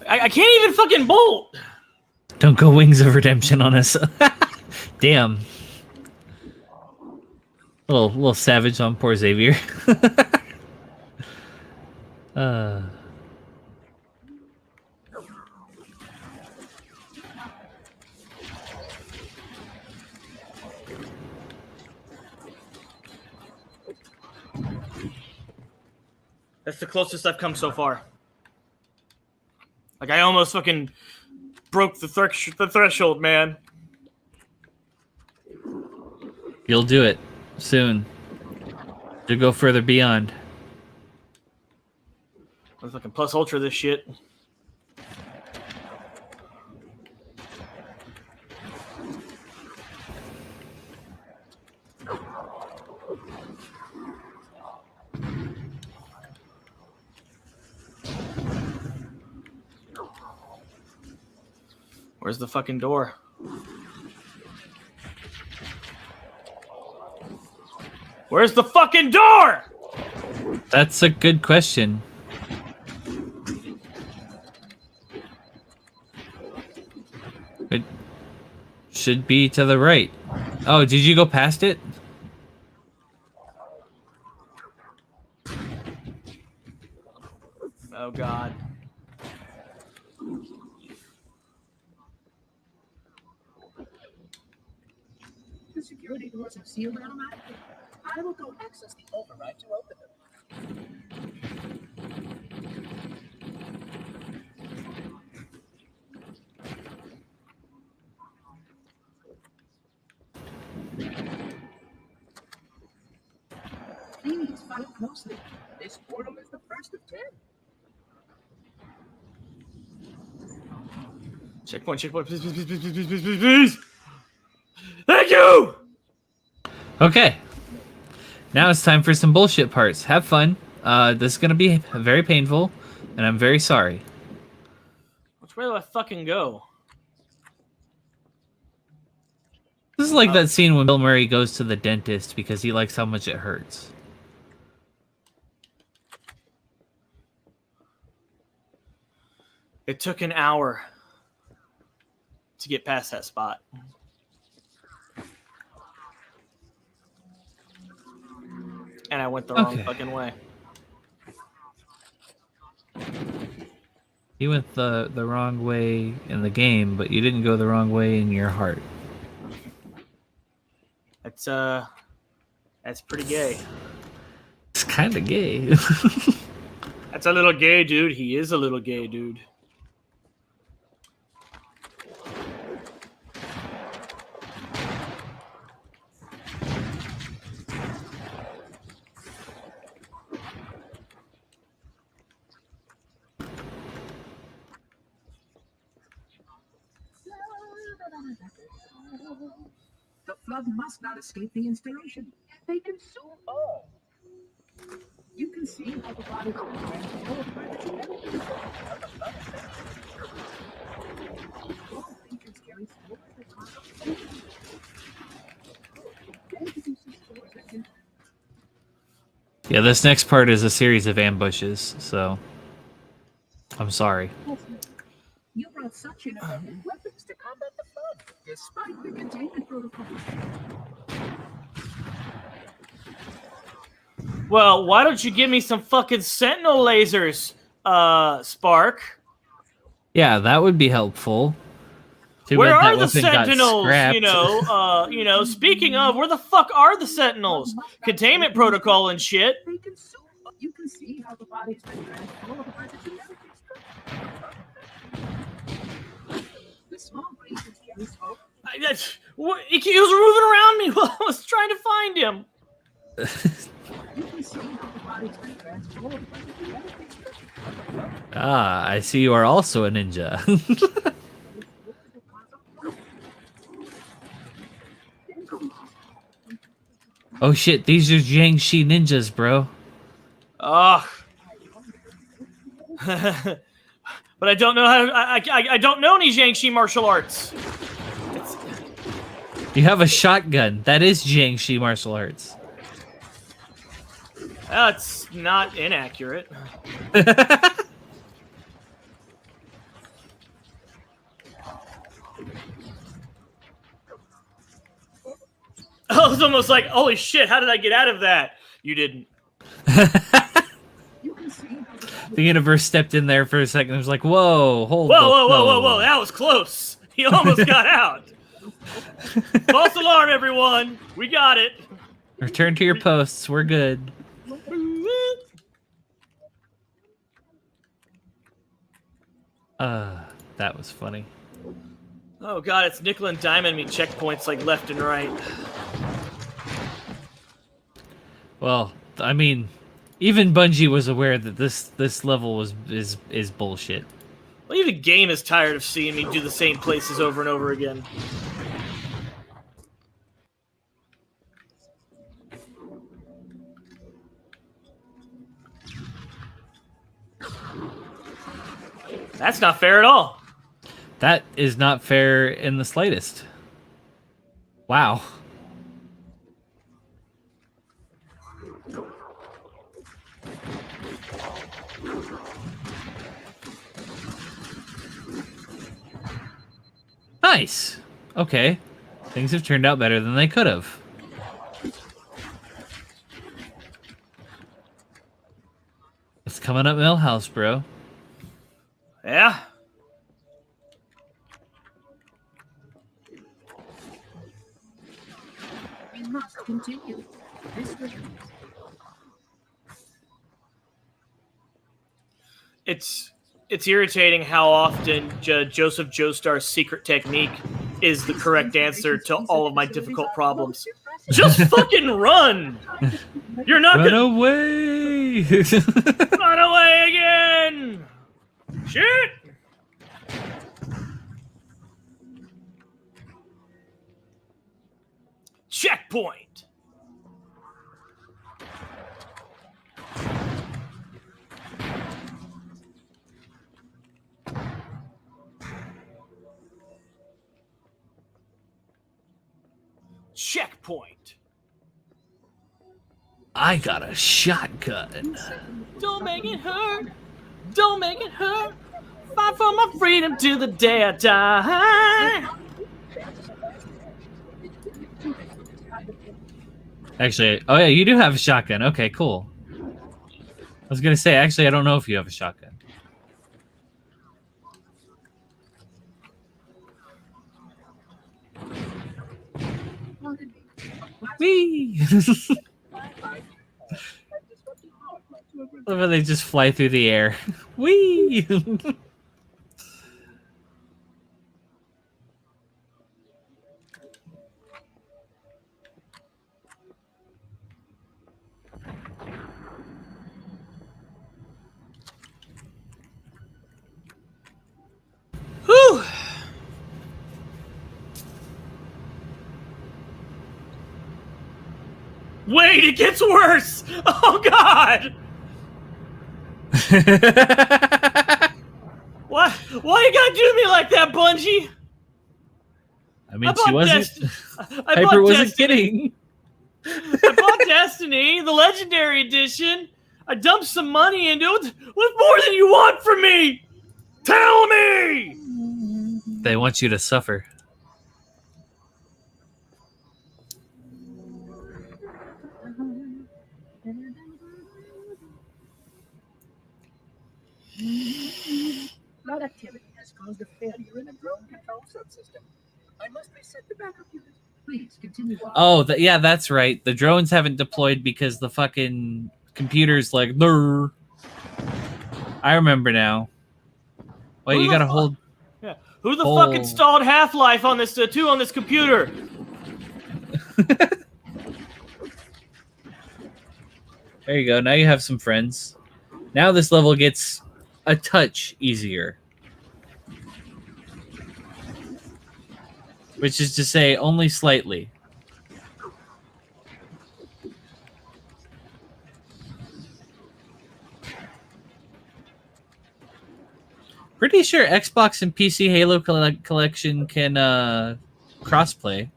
I can't even fucking bolt! Don't go Wings of Redemption on us. Damn. Little savage on poor Xavier. That's the closest I've come so far. Like, I almost fucking broke the threshold, man. You'll do it soon. You'll go further beyond. I'm fucking plus ultra this shit. Where's the fucking door? Where's the fucking door? That's a good question. It should be to the right. Oh, did you go past it? Oh, God. The security doors are sealed automatically. I will go access the override to open them. Follow closely. This portal is the first of 10. Checkpoint, please, please, please, please, please, please, please, please. Thank you! Okay. Now it's time for some bullshit parts. Have fun. This is going to be very painful, and I'm very sorry. Which way do I fucking go? This is like that scene when Bill Murray goes to the dentist because he likes how much it hurts. It took an hour to get past that spot. And I went the wrong fucking way. You went the wrong way in the game, but you didn't go the wrong way in your heart. That's pretty gay. It's kind of gay. That's a little gay dude. He is a little gay dude. The flood must not escape the installation. They consume all. You can see how the bodies are transformed by the genetic results of the flood effect. All features carry more than consequences. Yeah, this next part is a series of ambushes, so I'm sorry. You brought such ineffective weapons to combat the flood, despite the containment protocol. Well, why don't you give me some fucking sentinel lasers, Spark? Yeah, that would be helpful. Too Where bad that are the weapon got sentinels? scrapped. You know, speaking of, where the fuck are the sentinels? Containment protocol and shit. They consume. You can see how the body's been transformed by the genetic The small creatures carry smoke. He was moving around me while I was trying to find him. You can see how the body's been transformed by the genetic Ah, I see you are also a ninja. Oh shit, these are Jiangxi ninjas, bro. Ugh. But I don't know how. I don't know any Jiangxi martial arts. You have a shotgun. That is Jiangxi martial arts. That's not inaccurate. I was almost like, holy shit, how did I get out of that? You didn't. The universe stepped in there for a second. It was like, whoa, hold Whoa, that was close. He almost got out. False alarm, everyone. We got it. Return to your posts. We're good. That was funny. Oh god, it's nickel and diamond me checkpoints like left and right. Well, I mean, even Bungie was aware that this level is bullshit. Well, even the game is tired of seeing me do the same places over and over again. That's not fair at all. That is not fair in the slightest. Wow. Nice. Okay. Things have turned out better than they could have. It's coming up Millhouse, bro. Yeah? We must continue. This way. It's irritating how often Joseph Joestar's secret technique is the correct answer to all of my difficult problems. Just fucking run! You're not Run gonna away! run away again. Shit. Checkpoint. Checkpoint. I got a shotgun. Don't make it hurt. Don't make it hurt. Fight for my freedom till the day I die. Actually, oh yeah, you do have a shotgun. Okay, cool. I was gonna say, actually, I don't know if you have a shotgun. Whee! Love how they just fly through the air. Whee! Whew. Wait, it gets worse. Oh God. What? Why you gotta do me like that, Bungie? I mean, I she bought wasn't. I Piper bought wasn't Destiny. kidding. I bought Destiny, the Legendary Edition. I dumped some money into it. What more than you want from me? Tell me! They want you to suffer. Flood activity has caused a failure in the drone control subsystem. I must reset the backup unit. Please continue on. Oh, yeah, that's right. The drones haven't deployed because the fucking computer's like, "Brr." I remember now. Wait, Who you the gotta fuck- hold. Yeah. Who the Oh. fuck installed Half-Life on this on this computer? There you go. Now you have some friends. Now this level gets a touch easier. Which is to say, only slightly. Pretty sure Xbox and PC Halo Collection can crossplay.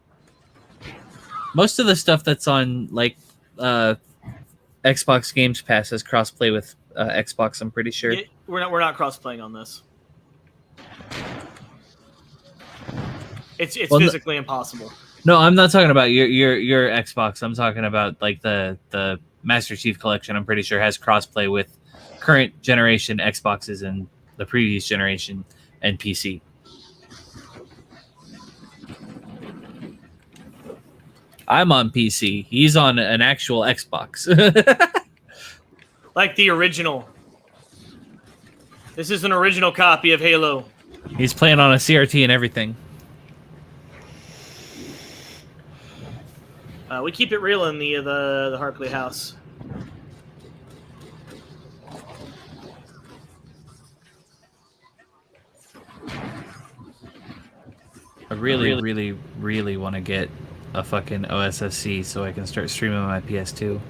Most of the stuff that's on like Xbox Games Pass has crossplay with Xbox. I'm pretty sure. Yeah, we're not cross-playing on this. It's Well, physically impossible. No, I'm not talking about your Xbox. I'm talking about like the Master Chief Collection. I'm pretty sure has crossplay with current generation Xboxes and the previous generation and PC. I'm on PC. He's on an actual Xbox. Like the original. This is an original copy of Halo. He's playing on a CRT and everything. We keep it real in the Harkley house. I really want to get a fucking OSSC so I can start streaming on my PS2.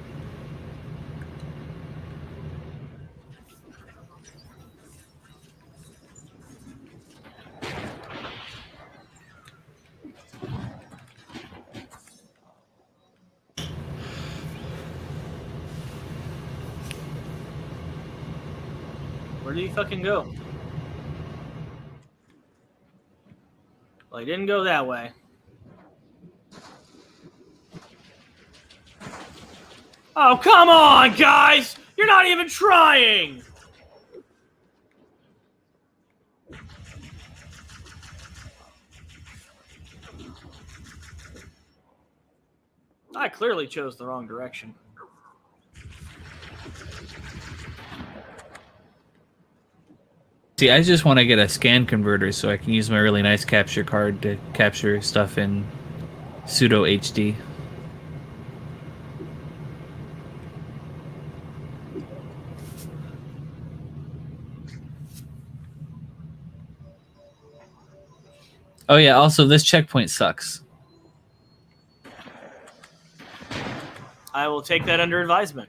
Where did he fucking go? Well, he didn't go that way. Oh, come on, guys! You're not even trying! I clearly chose the wrong direction. See, I just want to get a scan converter so I can use my really nice capture card to capture stuff in pseudo HD. Oh yeah. Also, this checkpoint sucks. I will take that under advisement.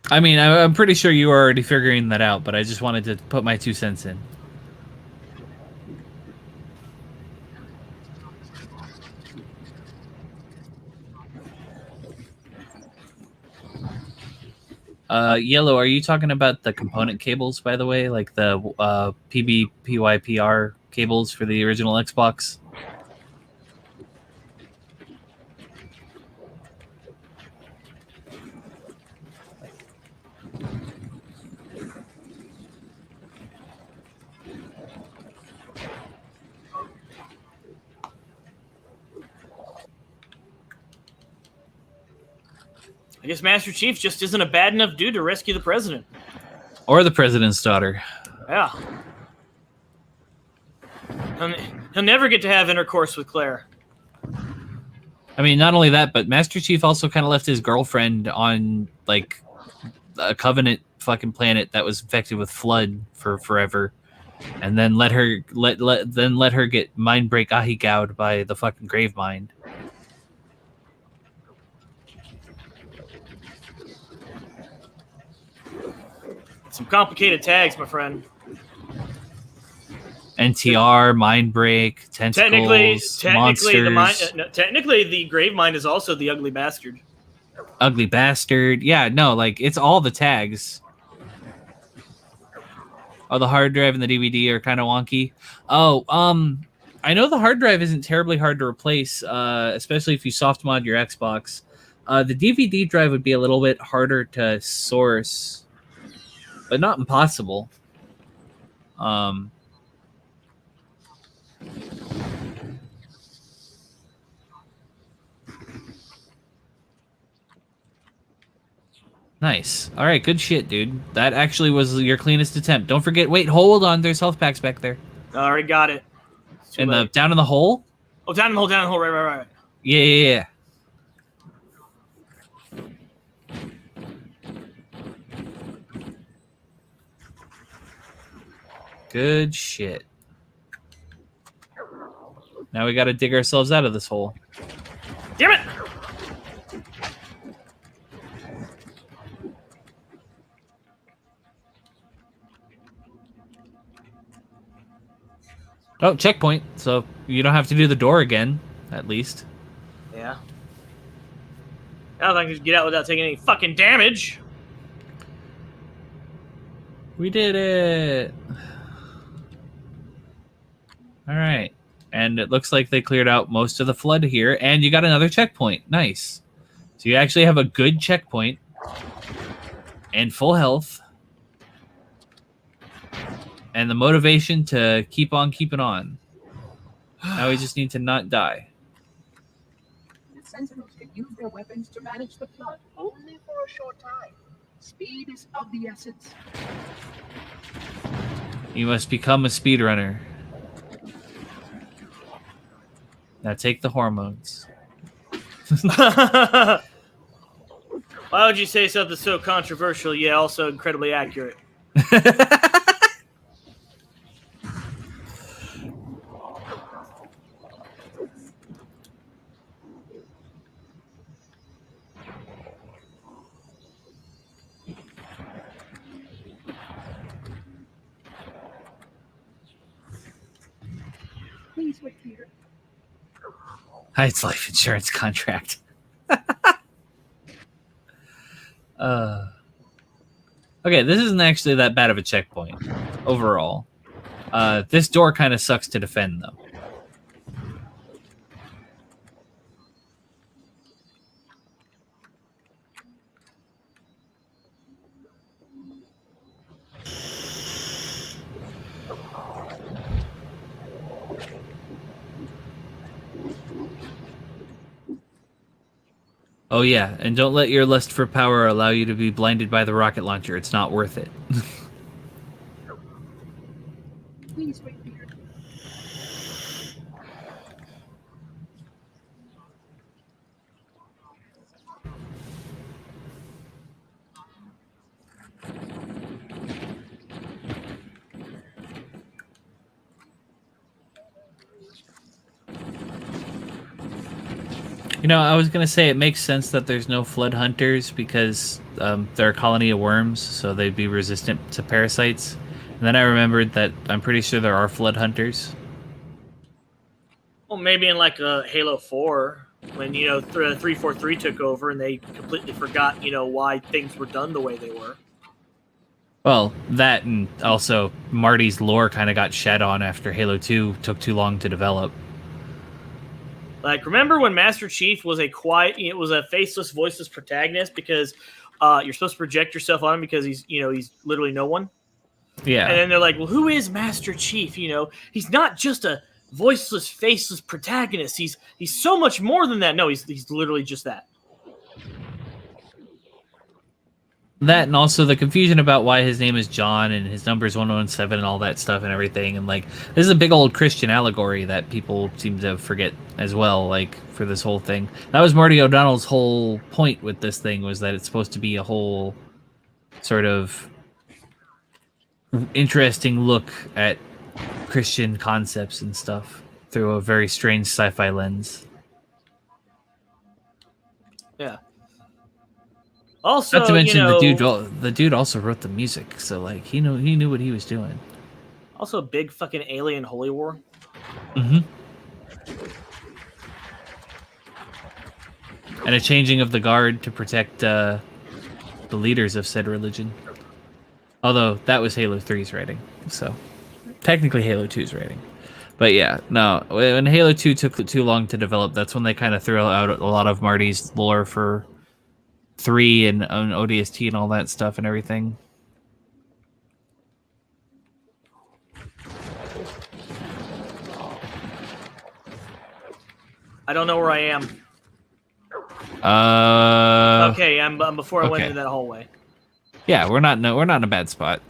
I mean, I'm pretty sure you were already figuring that out, but I just wanted to put my 2 cents in. Yellow, are you talking about the component cables, by the way? Like the PBPYPR cables for the original Xbox? I guess Master Chief just isn't a bad enough dude to rescue the president. Or the president's daughter. Yeah. And he'll never get to have intercourse with Claire. I mean, not only that, but Master Chief also kind of left his girlfriend on, like, a Covenant fucking planet that was infected with flood for forever. And then let her get mind break ahigowed by the fucking grave mind. Some complicated tags, my friend. NTR, mind break, tentacles, monsters. Technically, the grave mind is also the ugly bastard. Ugly bastard. Yeah, no, like it's all the tags. Oh, the hard drive and the DVD are kind of wonky. Oh, I know the hard drive isn't terribly hard to replace, especially if you soft mod your Xbox. The DVD drive would be a little bit harder to source, but not impossible. Nice. All right, good shit, dude. That actually was your cleanest attempt. Don't forget. Wait, hold on. There's health packs back there. I already got it. Down in the hole. Oh, down in the hole. Right. Yeah. Good shit. Now we got to dig ourselves out of this hole. Damn it! Oh, checkpoint. So you don't have to do the door again, at least. Yeah. I don't think I can just get out without taking any fucking damage. We did it. All right. And it looks like they cleared out most of the flood here, and you got another checkpoint. Nice. So you actually have a good checkpoint and full health. And the motivation to keep on keeping on. Now we just need to not die. The Sentinels can use their weapons to manage the flood only for a short time. Speed is of the essence. You must become a speedrunner. Now take the hormones. Why would you say something so controversial, yet also incredibly accurate? Please wait here. It's life insurance contract. Okay, this isn't actually that bad of a checkpoint overall. This door kind of sucks to defend, though. Oh yeah, and don't let your lust for power allow you to be blinded by the rocket launcher. It's not worth it. Please wait here. You know, I was gonna say it makes sense that there's no flood hunters because they're a colony of worms, so they'd be resistant to parasites. And then I remembered that I'm pretty sure there are flood hunters. Well, maybe in like Halo 4, when 343 took over and they completely forgot why things were done the way they were. Well, that and also Marty's lore kind of got shed on after Halo 2 took too long to develop. Like, remember when Master Chief was a faceless, voiceless protagonist because you're supposed to project yourself on him because he's literally no one. Yeah. And then they're like, well, who is Master Chief? He's not just a voiceless, faceless protagonist. He's so much more than that. No, he's literally just that. That and also the confusion about why his name is John and his number is 117 and all that stuff and everything. And like, this is a big old Christian allegory that people seem to forget as well, like, for this whole thing. That was Marty O'Donnell's whole point with this thing, was that it's supposed to be a whole sort of interesting look at Christian concepts and stuff through a very strange sci-fi lens. Yeah. Also, not to mention the dude also wrote the music, so like he knew what he was doing. Also, big fucking alien holy war. Mm-hmm. And a changing of the guard to protect the leaders of said religion. Although that was Halo 3's writing, so technically Halo 2's writing. But yeah, no, when Halo 2 took too long to develop, that's when they kind of threw out a lot of Marty's lore for 3 and ODST and all that stuff and everything. I don't know where I am. Okay, I'm before I went into that hallway. Yeah, we're not in a bad spot.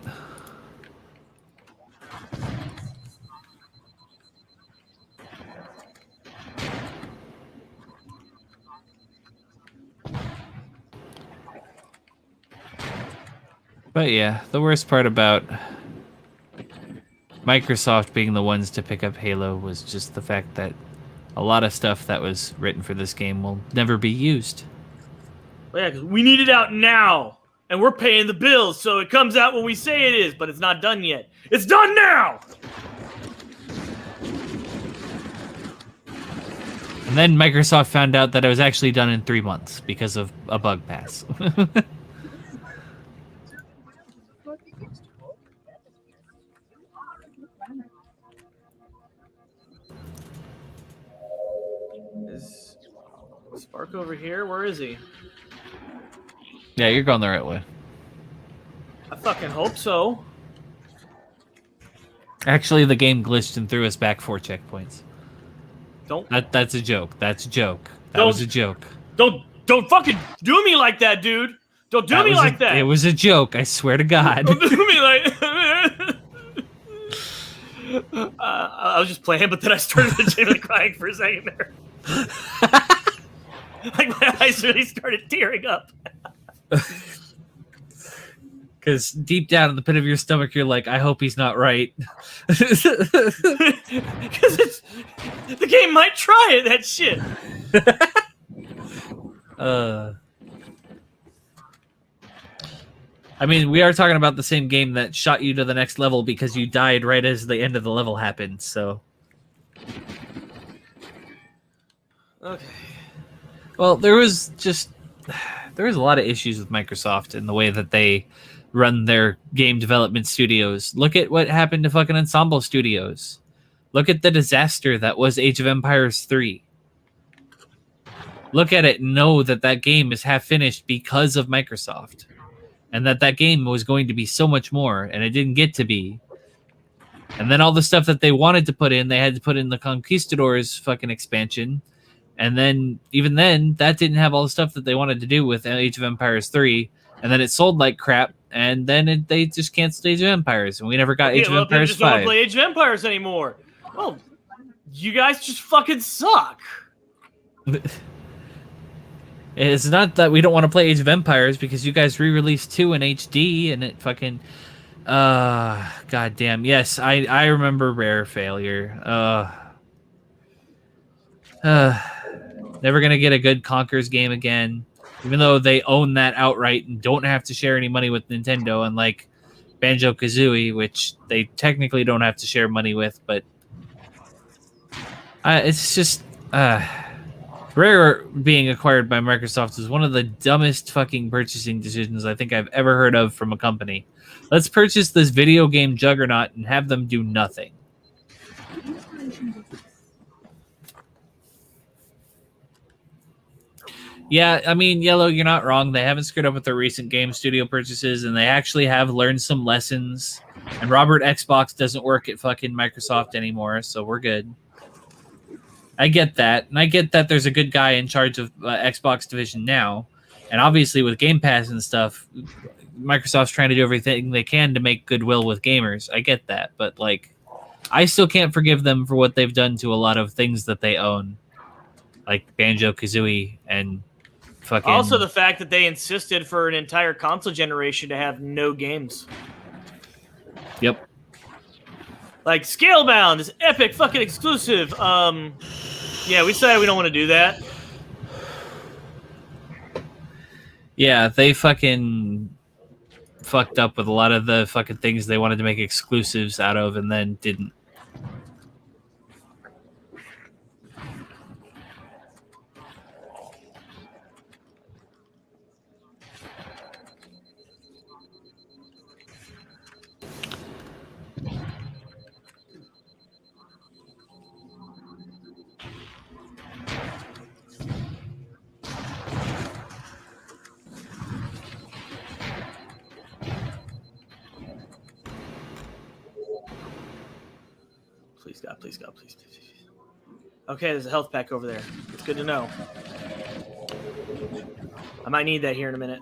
But yeah, the worst part about Microsoft being the ones to pick up Halo was just the fact that a lot of stuff that was written for this game will never be used. Well, yeah, because we need it out now, and we're paying the bills, so it comes out when we say it is, but it's not done yet. It's done now! And then Microsoft found out that it was actually done in 3 months because of a bug pass. Is Spark over here? Where is he? Yeah, you're going the right way. I fucking hope so. Actually, the game glitched and threw us back 4 checkpoints. That's a joke. That's a joke. That was a joke. Don't fucking do me like that, dude. Don't do me like that. It was a joke. I swear to God. Don't do me like. I was just playing, but then I started legitimately crying for a second there. Like my eyes really started tearing up. Because deep down in the pit of your stomach, you're like, I hope he's not right. Because the game might try it, that shit. I mean, we are talking about the same game that shot you to the next level because you died right as the end of the level happened, so. Okay. Well, there was a lot of issues with Microsoft in the way that they run their game development studios. Look at what happened to fucking Ensemble Studios. Look at the disaster that was Age of Empires 3. Look at it and know that that game is half finished because of Microsoft. And that game was going to be so much more, and it didn't get to be. And then all the stuff that they wanted to put in, they had to put in the Conquistadors fucking expansion. And then, even then, that didn't have all the stuff that they wanted to do with Age of Empires 3. And then it sold like crap, and then they just canceled Age of Empires, and we never got Age of Empires 5. Just don't want to play Age of Empires anymore. Well, you guys just fucking suck. It's not that we don't want to play Age of Empires, because you guys re-released 2 in HD, and it fucking... goddamn. Yes, I remember Rare failure. Never gonna get a good Conkers game again, even though they own that outright and don't have to share any money with Nintendo, unlike Banjo-Kazooie, which they technically don't have to share money with. But it's just Rare being acquired by Microsoft is one of the dumbest fucking purchasing decisions I think I've ever heard of from a company. Let's purchase this video game juggernaut and have them do nothing. Yeah, I mean, Yellow, you're not wrong. They haven't screwed up with their recent game studio purchases, and they actually have learned some lessons. And Robert Xbox doesn't work at fucking Microsoft anymore, so we're good. I get that, and I get that there's a good guy in charge of Xbox division now, and obviously with Game Pass and stuff, Microsoft's trying to do everything they can to make goodwill with gamers. I get that, but like, I still can't forgive them for what they've done to a lot of things that they own, like Banjo-Kazooie and fucking... Also, the fact that they insisted for an entire console generation to have no games. Yep. Like, Scalebound is epic fucking exclusive. Yeah, we said we don't want to do that. Yeah, they fucking fucked up with a lot of the fucking things they wanted to make exclusives out of and then didn't. Please, God, please, God, please, please, please. Okay, there's a health pack over there. It's good to know. I might need that here in a minute.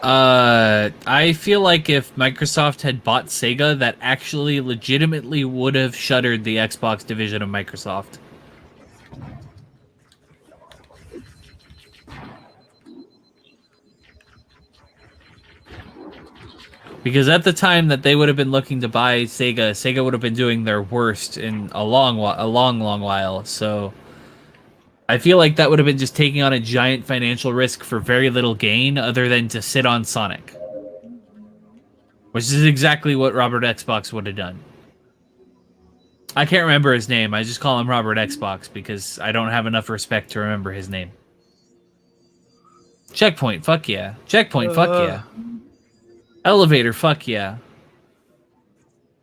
I feel like if Microsoft had bought Sega, that actually legitimately would have shuttered the Xbox division of Microsoft. Because at the time that they would have been looking to buy Sega, Sega would have been doing their worst in a long while. So I feel like that would have been just taking on a giant financial risk for very little gain other than to sit on Sonic. Which is exactly what Robert Xbox would have done. I can't remember his name. I just call him Robert Xbox because I don't have enough respect to remember his name. Checkpoint, fuck yeah. Checkpoint, fuck yeah. Elevator, fuck yeah.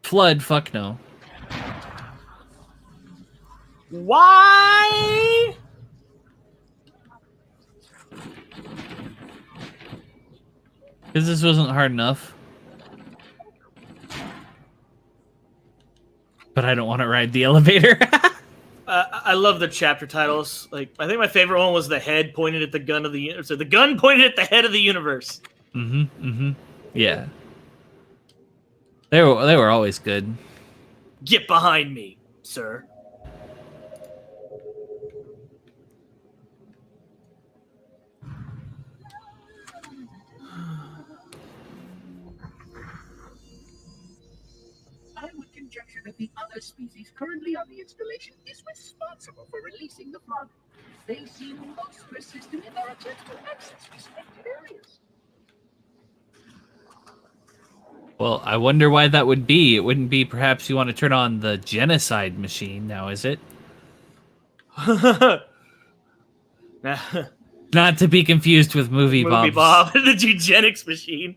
Flood, fuck no. Why? Because this wasn't hard enough. But I don't want to ride the elevator. I love the chapter titles. Like, I think my favorite one was the head pointed at the gun of the... So the gun pointed at the head of the universe. Yeah. They were always good. Get behind me, sir. I would conjecture that the other species currently on the installation is responsible for releasing the flood. They seem most persistent in their attempts to access restricted areas. Well, I wonder why that would be. It wouldn't be perhaps you want to turn on the genocide machine now, is it? Not to be confused with Movie Bob. Movie Bob, the eugenics machine.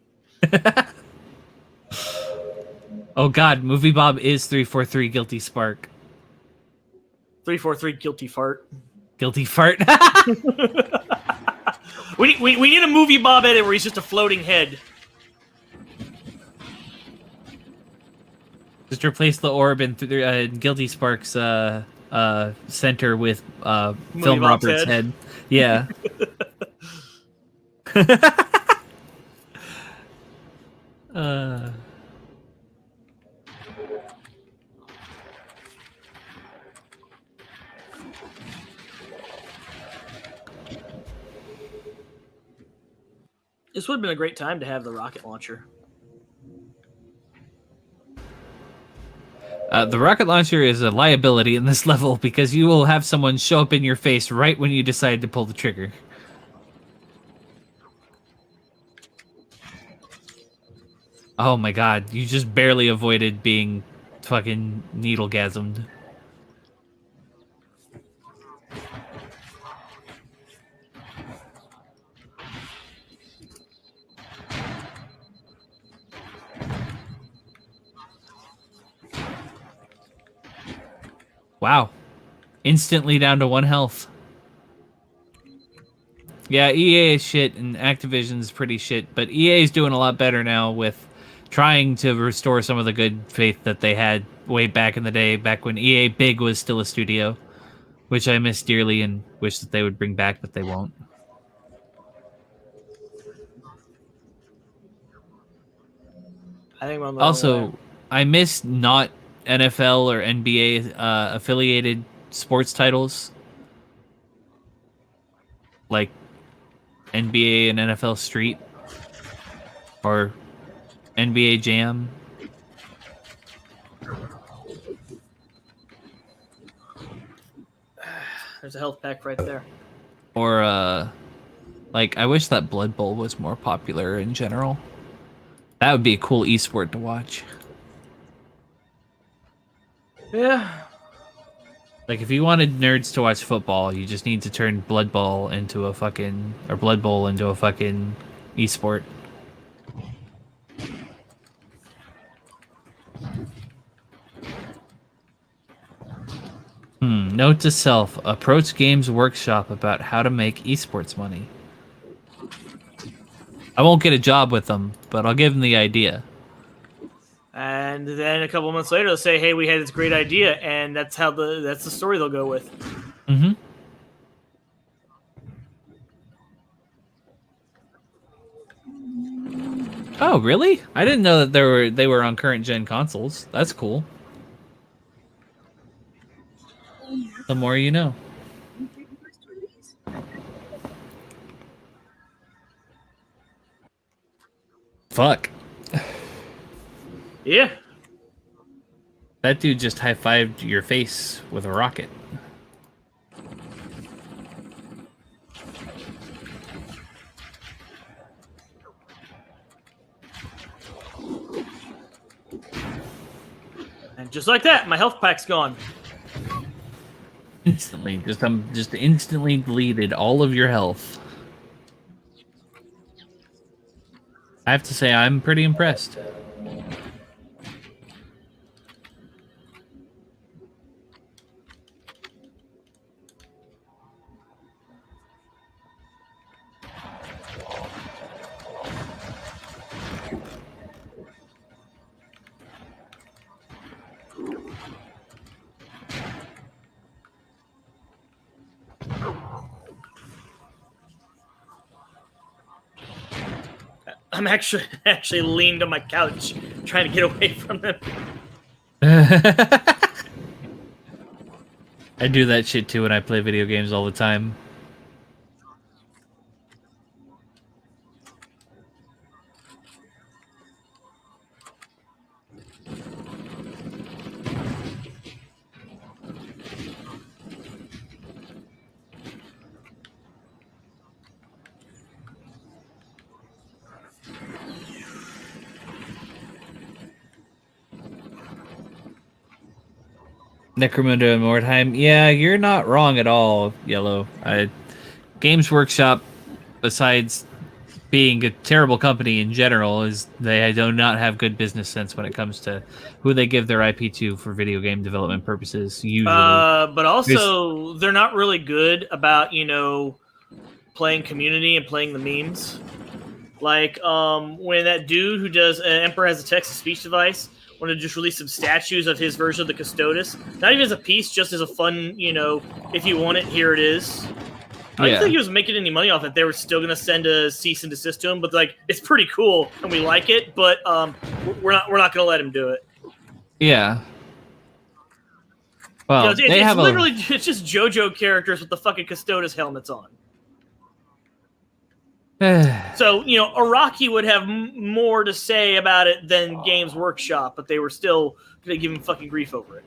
Oh god, Movie Bob is 343 Guilty Spark. 343 guilty fart. Guilty fart. we need a Movie Bob edit where he's just a floating head. Just replace the orb in Guilty Spark's center with Film Bob's Robert's head. Yeah. This would have been a great time to have the rocket launcher. The rocket launcher is a liability in this level because you will have someone show up in your face right when you decide to pull the trigger. Oh my god, you just barely avoided being fucking needle-gasmed. Wow. Instantly down to 1 health. Yeah, EA is shit and Activision's pretty shit, but EA is doing a lot better now with trying to restore some of the good faith that they had way back in the day, back when EA Big was still a studio, which I miss dearly and wish that they would bring back, but they won't. I think I'm on the wrong way. Also, I miss not NFL or NBA affiliated sports titles like NBA and NFL Street or NBA Jam. There's a health pack right there. Or like I wish that Blood Bowl was more popular in general. That would be a cool esport to watch. Yeah. Like if you wanted nerds to watch football, you just need to turn Blood Bowl into a fucking esport. Note to self, approach Games Workshop about how to make esports money. I won't get a job with them, but I'll give them the idea. And then a couple months later, they'll say, "Hey, we had this great idea," and that's the story they'll go with. Mm-hmm. Oh, really? I didn't know that they were on current gen consoles. That's cool. The more you know. Fuck. Yeah. That dude just high-fived your face with a rocket. And just like that, my health pack's gone. Instantly. Just instantly deleted all of your health. I have to say, I'm pretty impressed. I'm actually leaned on my couch, trying to get away from them. I do that shit too when I play video games all the time. Necromunda and Mordheim. Yeah, you're not wrong at all, Yellow. Games Workshop, besides being a terrible company in general, is they do not have good business sense when it comes to who they give their IP to for video game development purposes, usually. But also, they're not really good about, playing community and playing the memes. Like, when that dude who does Emperor has a text-to-speech device wanted to just release some statues of his version of the Custodes. Not even as a piece, just as a fun, if you want it, here it is. I don't think he was making any money off it. They were still going to send a cease and desist to him, but it's pretty cool and we like it. But we're not going to let him do it. Yeah. Well, it's just JoJo characters with the fucking Custodes helmets on. So, Araki would have more to say about it than Games Workshop, but they were still going to give him fucking grief over it.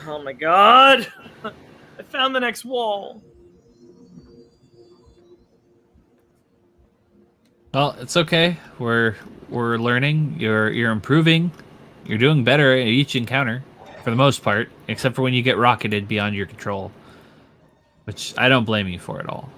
Oh my god! I found the next wall. Well, it's okay. We're learning. You're improving. You're doing better at each encounter, for the most part, except for when you get rocketed beyond your control, which I don't blame you for at all.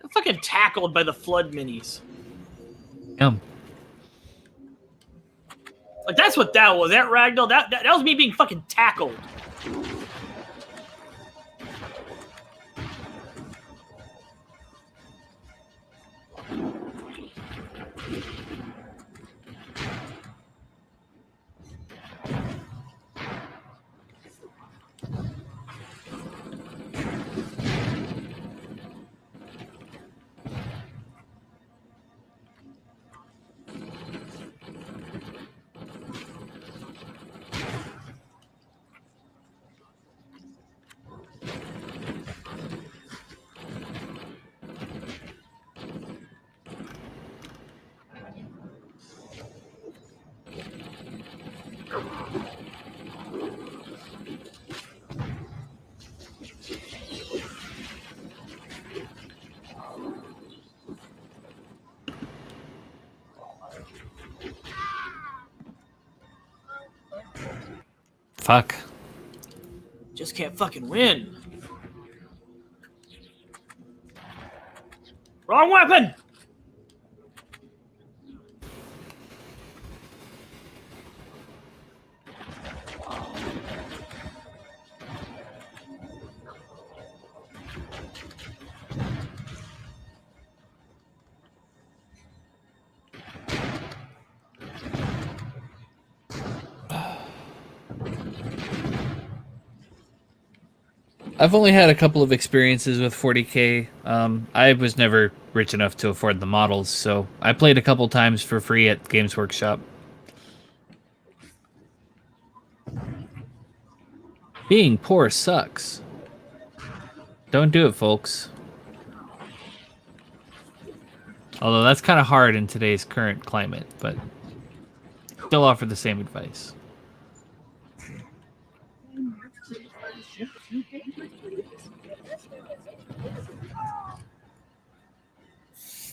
I'm fucking tackled by the flood minis. Like, that's what that was. That ragdoll, that was me being fucking tackled. Fuck. Just can't fucking win. Wrong weapon! I've only had a couple of experiences with 40K. I was never rich enough to afford the models, so I played a couple times for free at Games Workshop. Being poor sucks. Don't do it, folks. Although that's kind of hard in today's current climate, but still offer the same advice.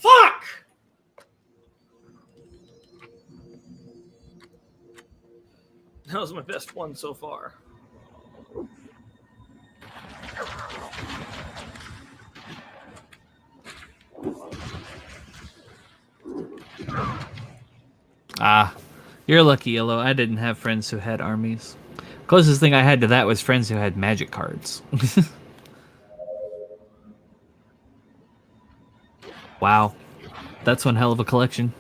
Fuck! That was my best one so far. Ah, you're lucky, Yellow. I didn't have friends who had armies. Closest thing I had to that was friends who had magic cards. Wow. That's one hell of a collection.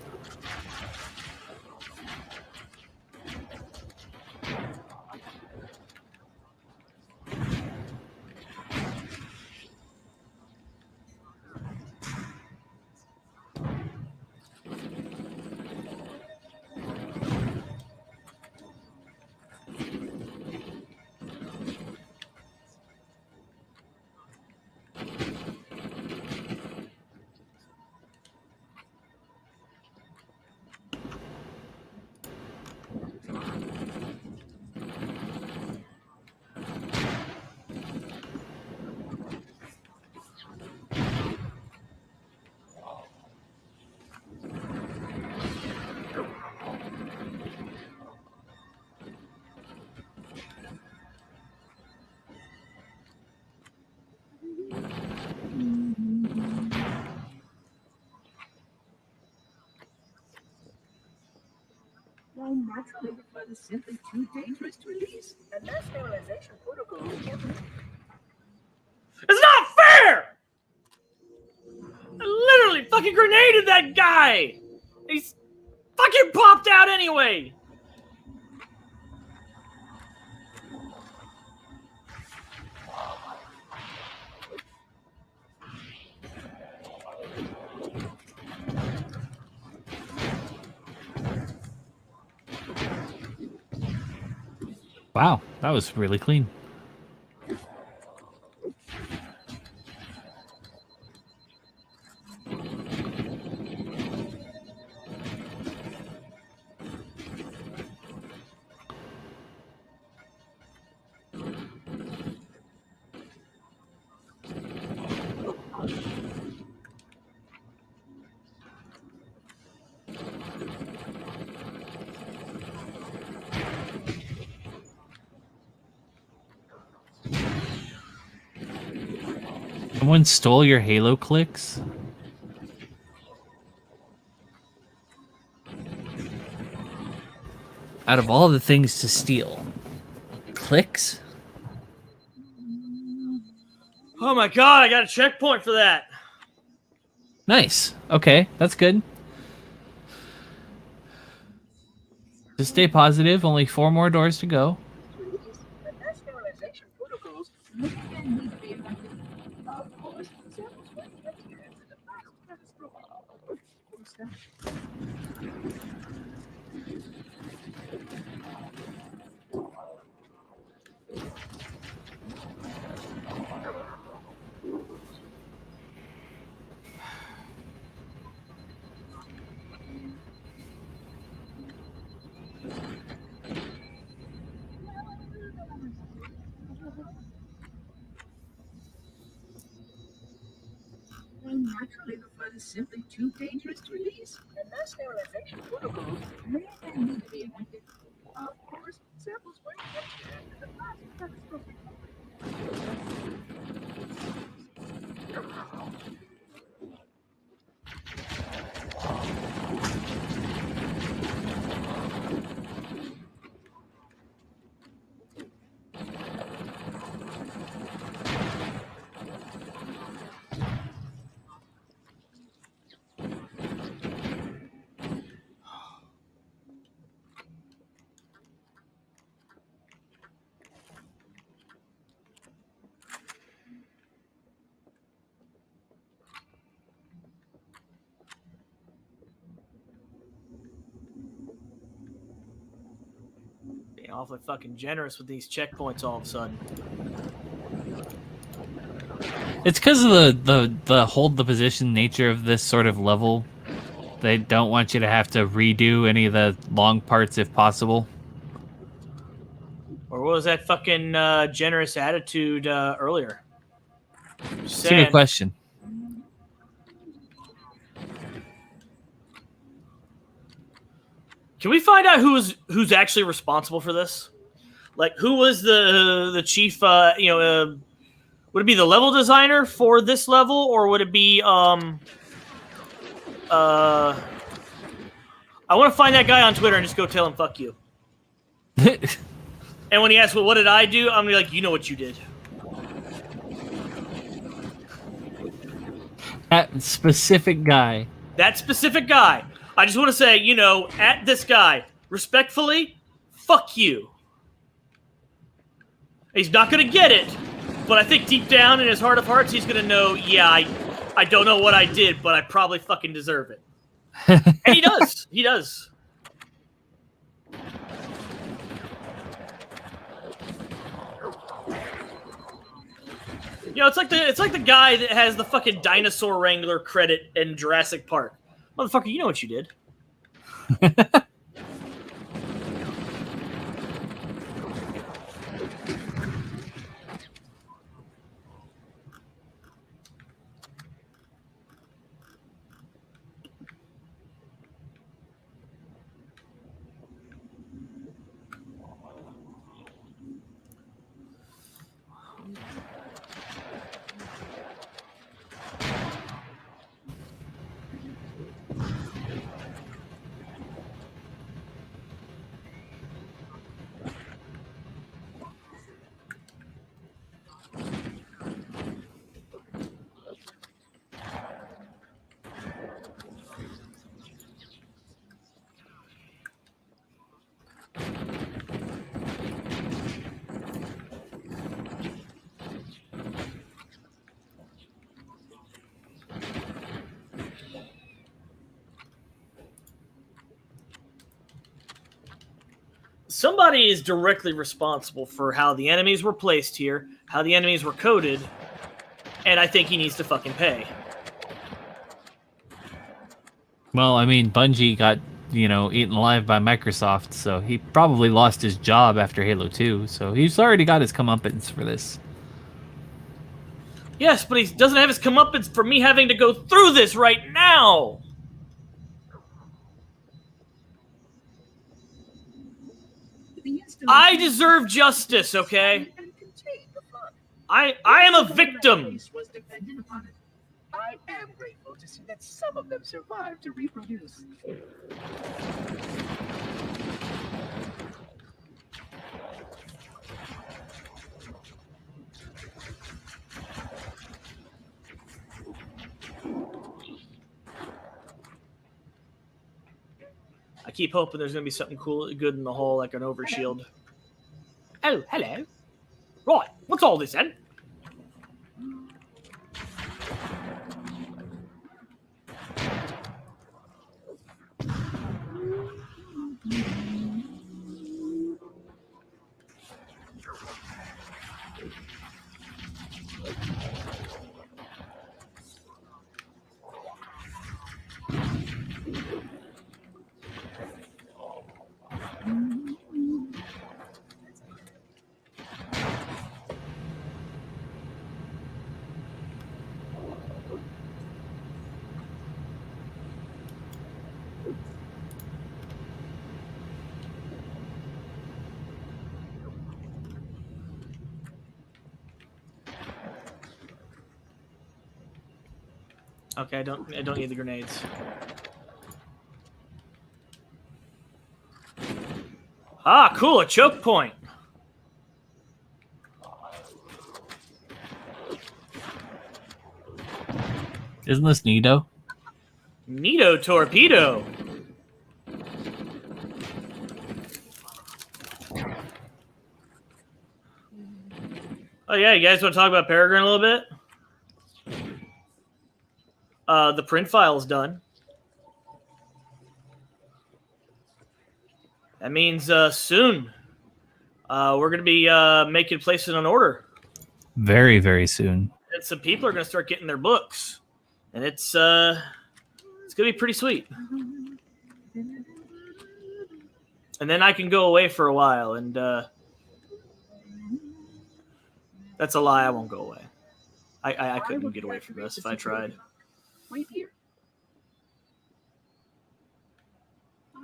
naturally refer to simply too dangerous to release. And that sterilization protocol It's not fair! I literally fucking grenaded that guy! He's fucking popped out anyway! Wow, that was really clean. Someone stole your Halo clicks? Out of all the things to steal, clicks? Oh my god, I got a checkpoint for that! Nice. Okay, that's good. Just stay positive. Only 4 more doors to go. release. And that sterilization protocols may then need to be amended. Of course, samples will be adhered to the last catastrophic step. Will naturally refer to simply too dangerous to release. And that sterilization protocols may then need to be amended. Of course, samples will be adhered to the last catastrophic Being awfully fucking generous with these checkpoints all of a sudden. It's because of the hold the position nature of this sort of level. They don't want you to have to redo any of the long parts if possible. Or what was that fucking generous attitude earlier? It's a good question. Can we find out who's actually responsible for this? Like, who was the chief? Would it be the level designer for this level, or would it be I want to find that guy on Twitter and just go tell him "fuck you." And when he asks, "Well, what did I do?" I'm gonna be like, "You know what you did." That specific guy. That specific guy. I just want to say, at this guy, respectfully, fuck you. He's not going to get it, but I think deep down in his heart of hearts, he's going to know, yeah, I don't know what I did, but I probably fucking deserve it. And he does. He does. It's like the guy that has the fucking dinosaur wrangler credit in Jurassic Park. Motherfucker, you know what you did. somebody is directly responsible for how the enemies were placed here, how the enemies were coded, and I think he needs to fucking pay. Well, I mean, Bungie got, eaten alive by Microsoft, so he probably lost his job after Halo 2, so he's already got his comeuppance for this. Yes, but he doesn't have his comeuppance for me having to go through this right now! I deserve justice, okay? I am a victim! I am grateful to see that some of them survived to reproduce. I keep hoping there's going to be something cool, good in the hole, like an overshield. Oh, hello. Right, what's all this then? Okay, I don't need the grenades. Ah, cool, a choke point. Isn't this Nito? Nito torpedo. Oh yeah, you guys want to talk about Peregrine a little bit? The print file is done. That means soon we're going to be making places an order. Very, very soon. And some people are going to start getting their books, and it's going to be pretty sweet. And then I can go away for a while, and that's a lie. I won't go away. I couldn't get away from this if I tried. Wait here.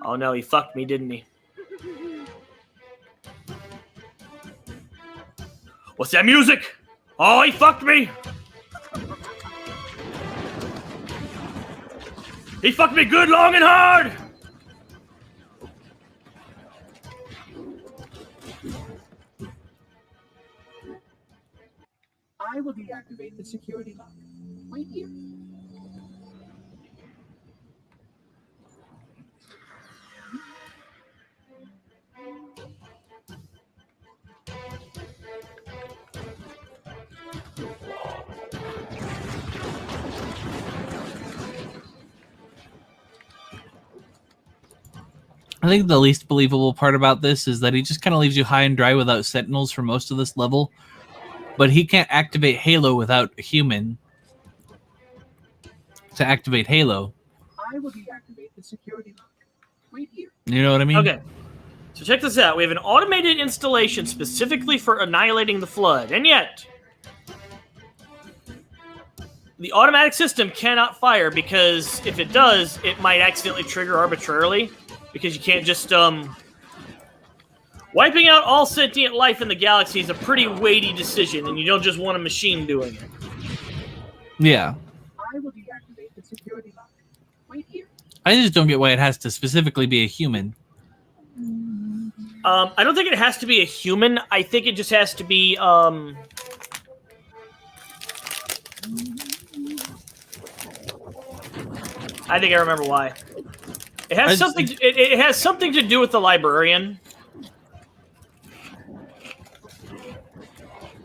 Oh no, he fucked me, didn't he? What's that music? Oh, he fucked me! He fucked me good, long, and hard! I will deactivate the security lock. Wait here. I think the least believable part about this is that he just kind of leaves you high and dry without sentinels for most of this level. But he can't activate Halo without a human to activate Halo. I will deactivate the security lock. Wait here. You know what I mean? Okay. So check this out. We have an automated installation specifically for annihilating the flood. And yet, the automatic system cannot fire because if it does, it might accidentally trigger arbitrarily. Because you can't just, wiping out all sentient life in the galaxy is a pretty weighty decision, and you don't just want a machine doing it. Yeah. I will deactivate the security lock. Wait here. I just don't get why it has to specifically be a human. I don't think it has to be a human. I think it just has to be, I think I remember why. It has something. It has something to do with the librarian.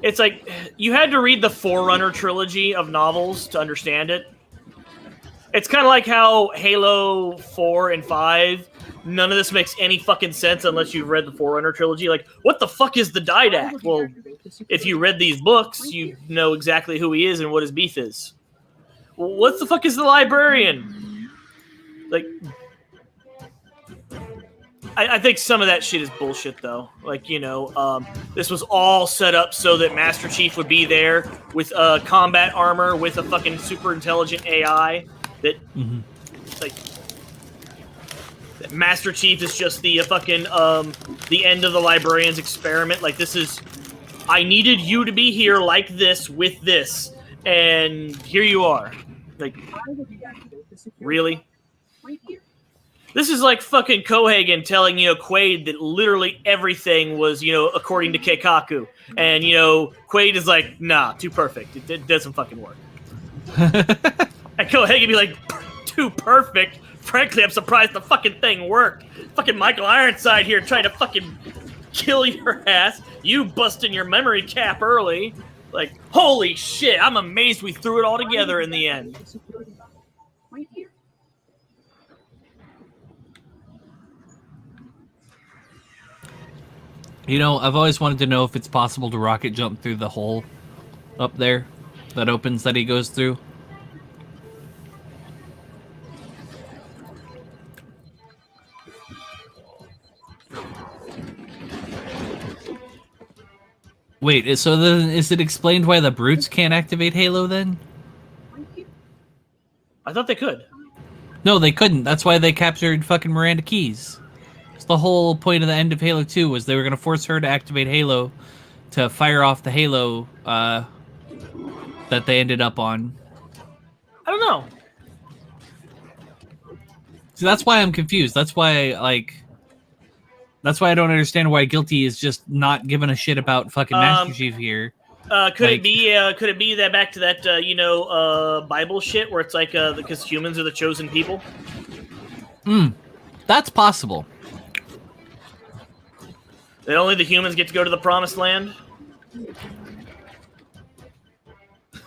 It's like you had to read the Forerunner trilogy of novels to understand it. It's kind of like how Halo 4 and 5, none of this makes any fucking sense unless you've read the Forerunner trilogy. Like, what the fuck is the Didac? Well, if you read these books, you know exactly who he is and what his beef is. Well, what the fuck is the Librarian? Like, I think some of that shit is bullshit, though. Like, you know, this was all set up so that Master Chief would be there with combat armor, with a fucking super intelligent AI. That, like, that Master Chief is just the fucking, the end of the Librarian's experiment. Like, this is, I needed you to be here like this, with this, and here you are. Like, really? This is like fucking Kohagen telling, you know, Quaid that literally everything was, you know, according to Keikaku. And, you know, Quaid is like, nah, too perfect. It doesn't fucking work. And Kohagen be like, too perfect? Frankly, I'm surprised the fucking thing worked. Fucking Michael Ironside here trying to fucking kill your ass. You busting your memory cap early. Like, holy shit, I'm amazed we threw it all together in the end. You know, I've always wanted to know if it's possible to rocket jump through the hole up there that opens that he goes through. Wait, so then is it explained why the brutes can't activate Halo then? I thought they could. No, they couldn't. That's why they captured fucking Miranda Keyes. The whole point of the end of Halo 2 was they were going to force her to activate Halo to fire off the Halo that they ended up on. I don't know. So that's why I'm confused. That's why I don't understand why Guilty is just not giving a shit about fucking Master Chief here. Could it be that back to that Bible shit where it's like because humans are the chosen people? That's possible. That only the humans get to go to the promised land?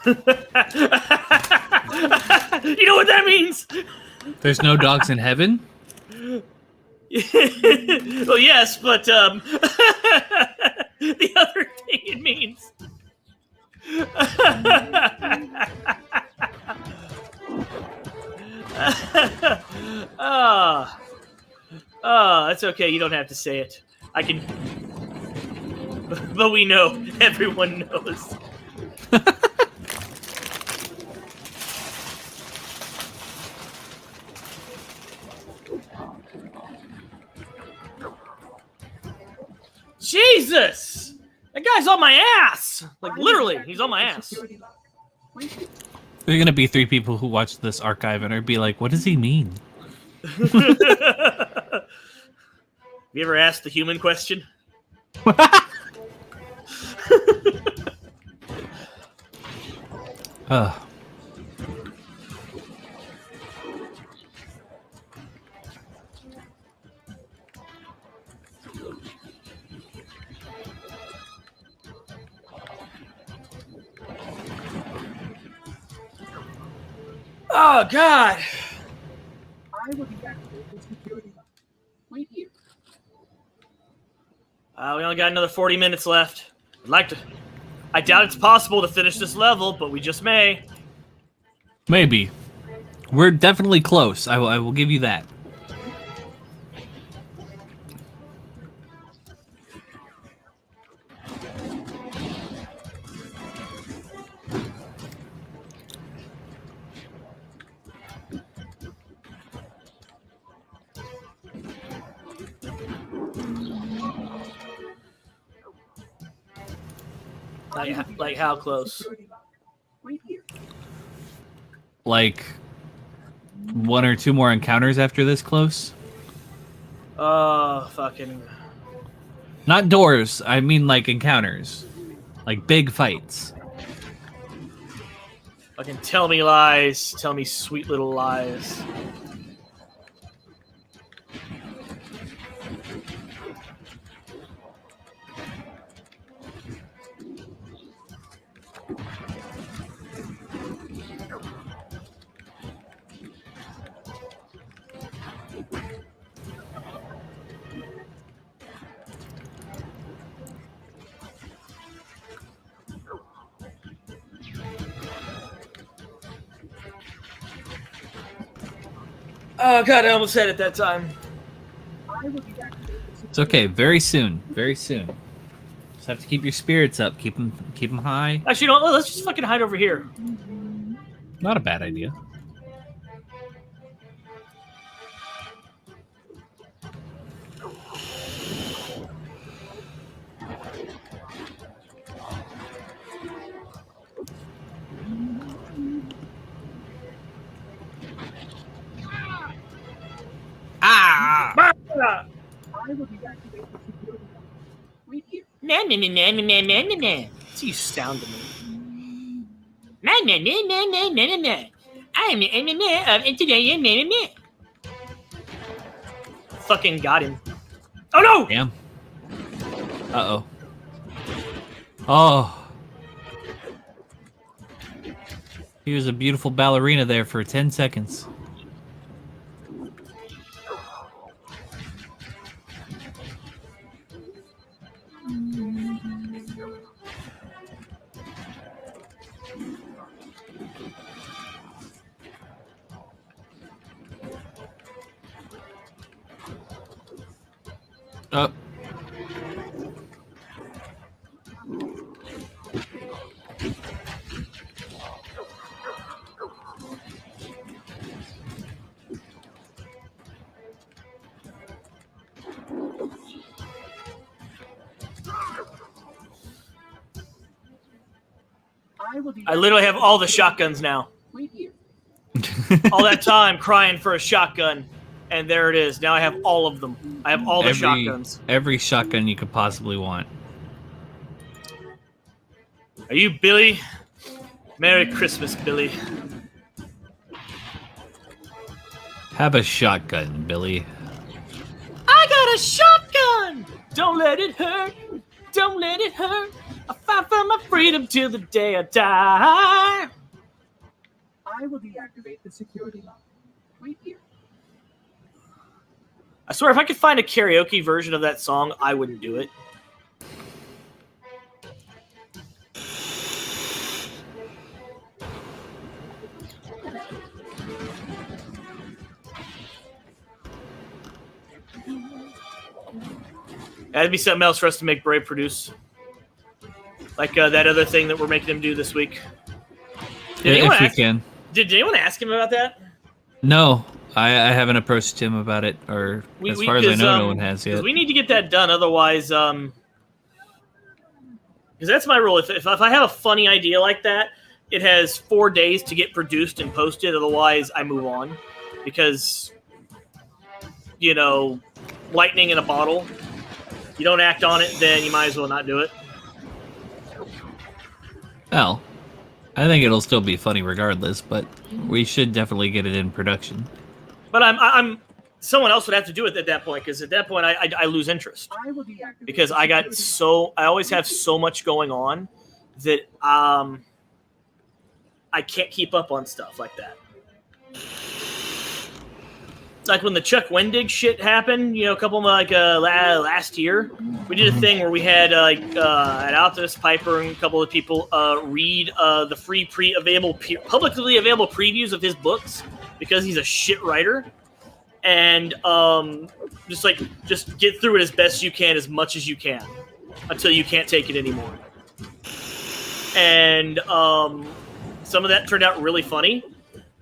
You know what that means? There's no dogs in heaven? Well, yes, but the other thing it means. That's okay. You don't have to say it. I can. But we know. Everyone knows. Jesus! That guy's on my ass! Like, literally, he's on my ass. There are going to be 3 people who watch this archive and are be like, what does he mean? Have you ever asked the human question? Oh, God! I will be back with the security lock. Wait here. We only got another 40 minutes left. I doubt it's possible to finish this level, but we just may. Maybe. We're definitely close. I will give you that. Like how close? Wait here. Like 1 or 2 more encounters after this close? Fucking. Not doors. I mean like encounters. Like big fights. Fucking tell me lies. Tell me sweet little lies. Oh god, I almost said it that time. It's okay. Very soon. Very soon. Just have to keep your spirits up. Keep them high. Actually, don't. Let's just fucking hide over here. Not a bad idea. Ah! Nah, nah, nah, nah, nah, nah, nah, nah. That's how you sound to me. Nah, nah, nah, nah, nah, nah, nah, nah. I'm the MMA of today, nah, nah, nah. Fucking got him. Oh no! Damn. Uh-oh. Oh. He was a beautiful ballerina there for 10 seconds. Oh. I literally have all the shotguns now. All that time crying for a shotgun, and there it is. Now I have all of them. I have all the shotguns. Every shotgun you could possibly want. Are you Billy? Merry Christmas, Billy. Have a shotgun, Billy. I got a shotgun! Don't let it hurt. Don't let it hurt. I fight for my freedom till the day I die. I will deactivate the security lock. Wait here. I swear, if I could find a karaoke version of that song, I wouldn't do it. That'd be something else for us to make Brave produce. Like that other thing that we're making him do this week. If we can. Did anyone ask him about that? No, I haven't approached him about it, or as far as I know, no one has yet. We need to get that done, otherwise, because that's my rule. If I have a funny idea like that, it has 4 days to get produced and posted. Otherwise, I move on, because lightning in a bottle. You don't act on it, then you might as well not do it. Well, I think it'll still be funny regardless, but we should definitely get it in production. But I'm someone else would have to do it at that point, because at that point I lose interest, because I always have so much going on that I can't keep up on stuff like that. Like when the Chuck Wendig shit happened, a couple of last year, we did a thing where we had an Optimus Piper and a couple of people read the free publicly available previews of his books, because he's a shit writer, and just get through it as best you can, as much as you can, until you can't take it anymore. And some of that turned out really funny,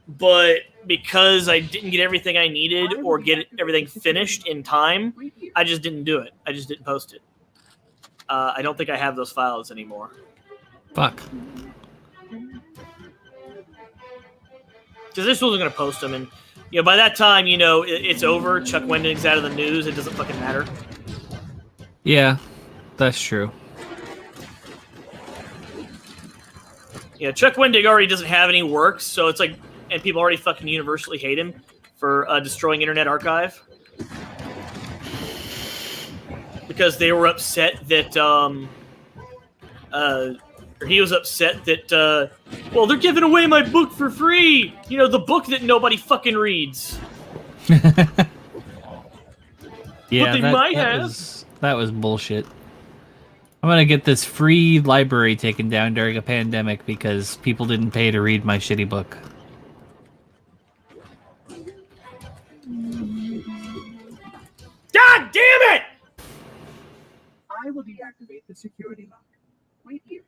but because I didn't get everything I needed or get everything finished in time, I just didn't do it. I just didn't post it. I don't think I have those files anymore. Fuck. Because this wasn't going to post them, and by that time, it's over. Chuck Wendig's out of the news. It doesn't fucking matter. Yeah, that's true. Yeah, Chuck Wendig already doesn't have any works, so it's like, and people already fucking universally hate him for destroying Internet Archive, because they were upset that he was upset that they're giving away my book for free. The book that nobody fucking reads. Yeah, but they might have. That was bullshit. I'm gonna get this free library taken down during a pandemic because people didn't pay to read my shitty book. damn it! I will deactivate the security lock. Wait here.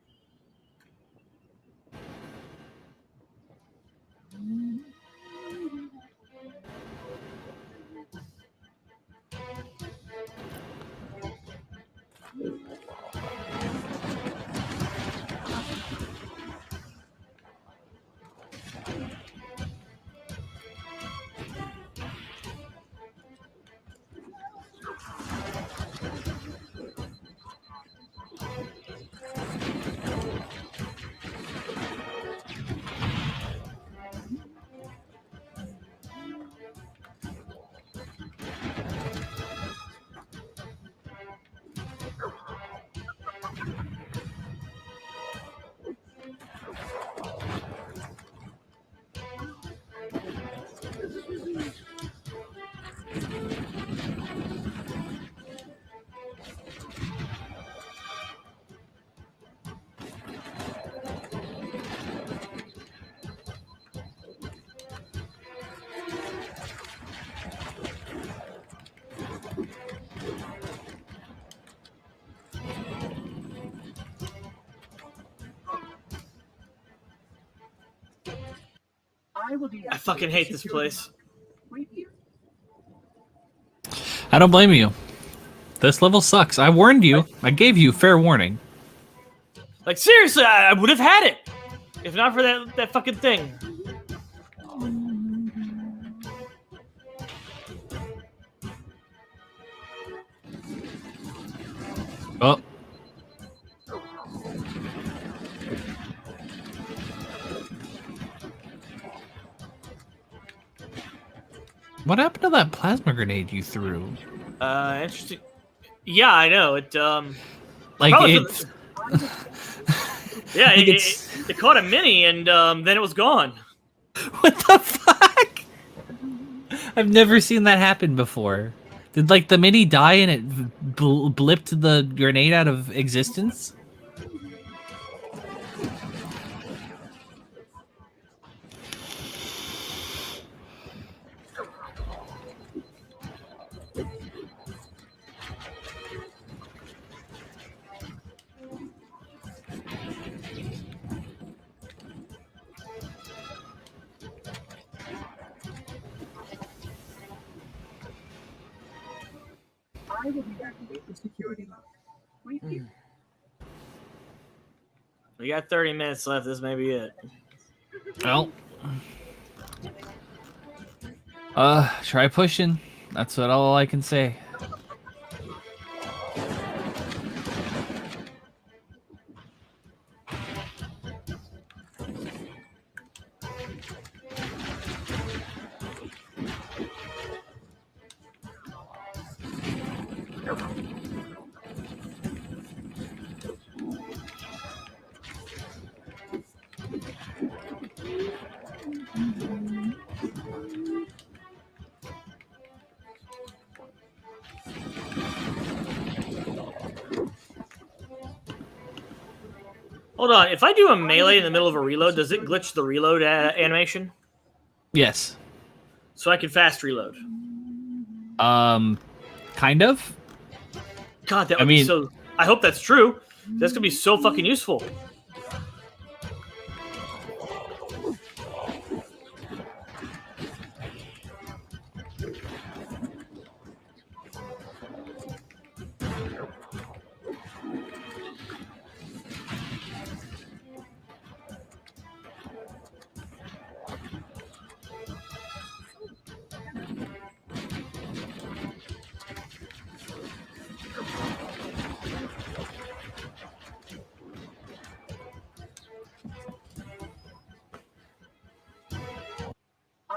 I fucking hate this place. Wait here. I don't blame you. This level sucks. I warned you. I gave you fair warning. Like, seriously, I would have had it if not for that fucking thing. Oh. What happened to that plasma grenade you threw? Interesting. Yeah, I know. It, Like, probably it's... yeah, Like it caught a mini and then it was gone. What the fuck? I've never seen that happen before. Did, like, the mini die and it blipped the grenade out of existence? I will deactivate the security lock. Wait here. We got 30 minutes left. This may be it. Well. Try pushing. That's all I can say. Hold on. If I do a melee in the middle of a reload, does it glitch the reload animation? Yes. So I can fast reload. Kind of. God, that would be so... I hope that's true. That's going to be so fucking useful.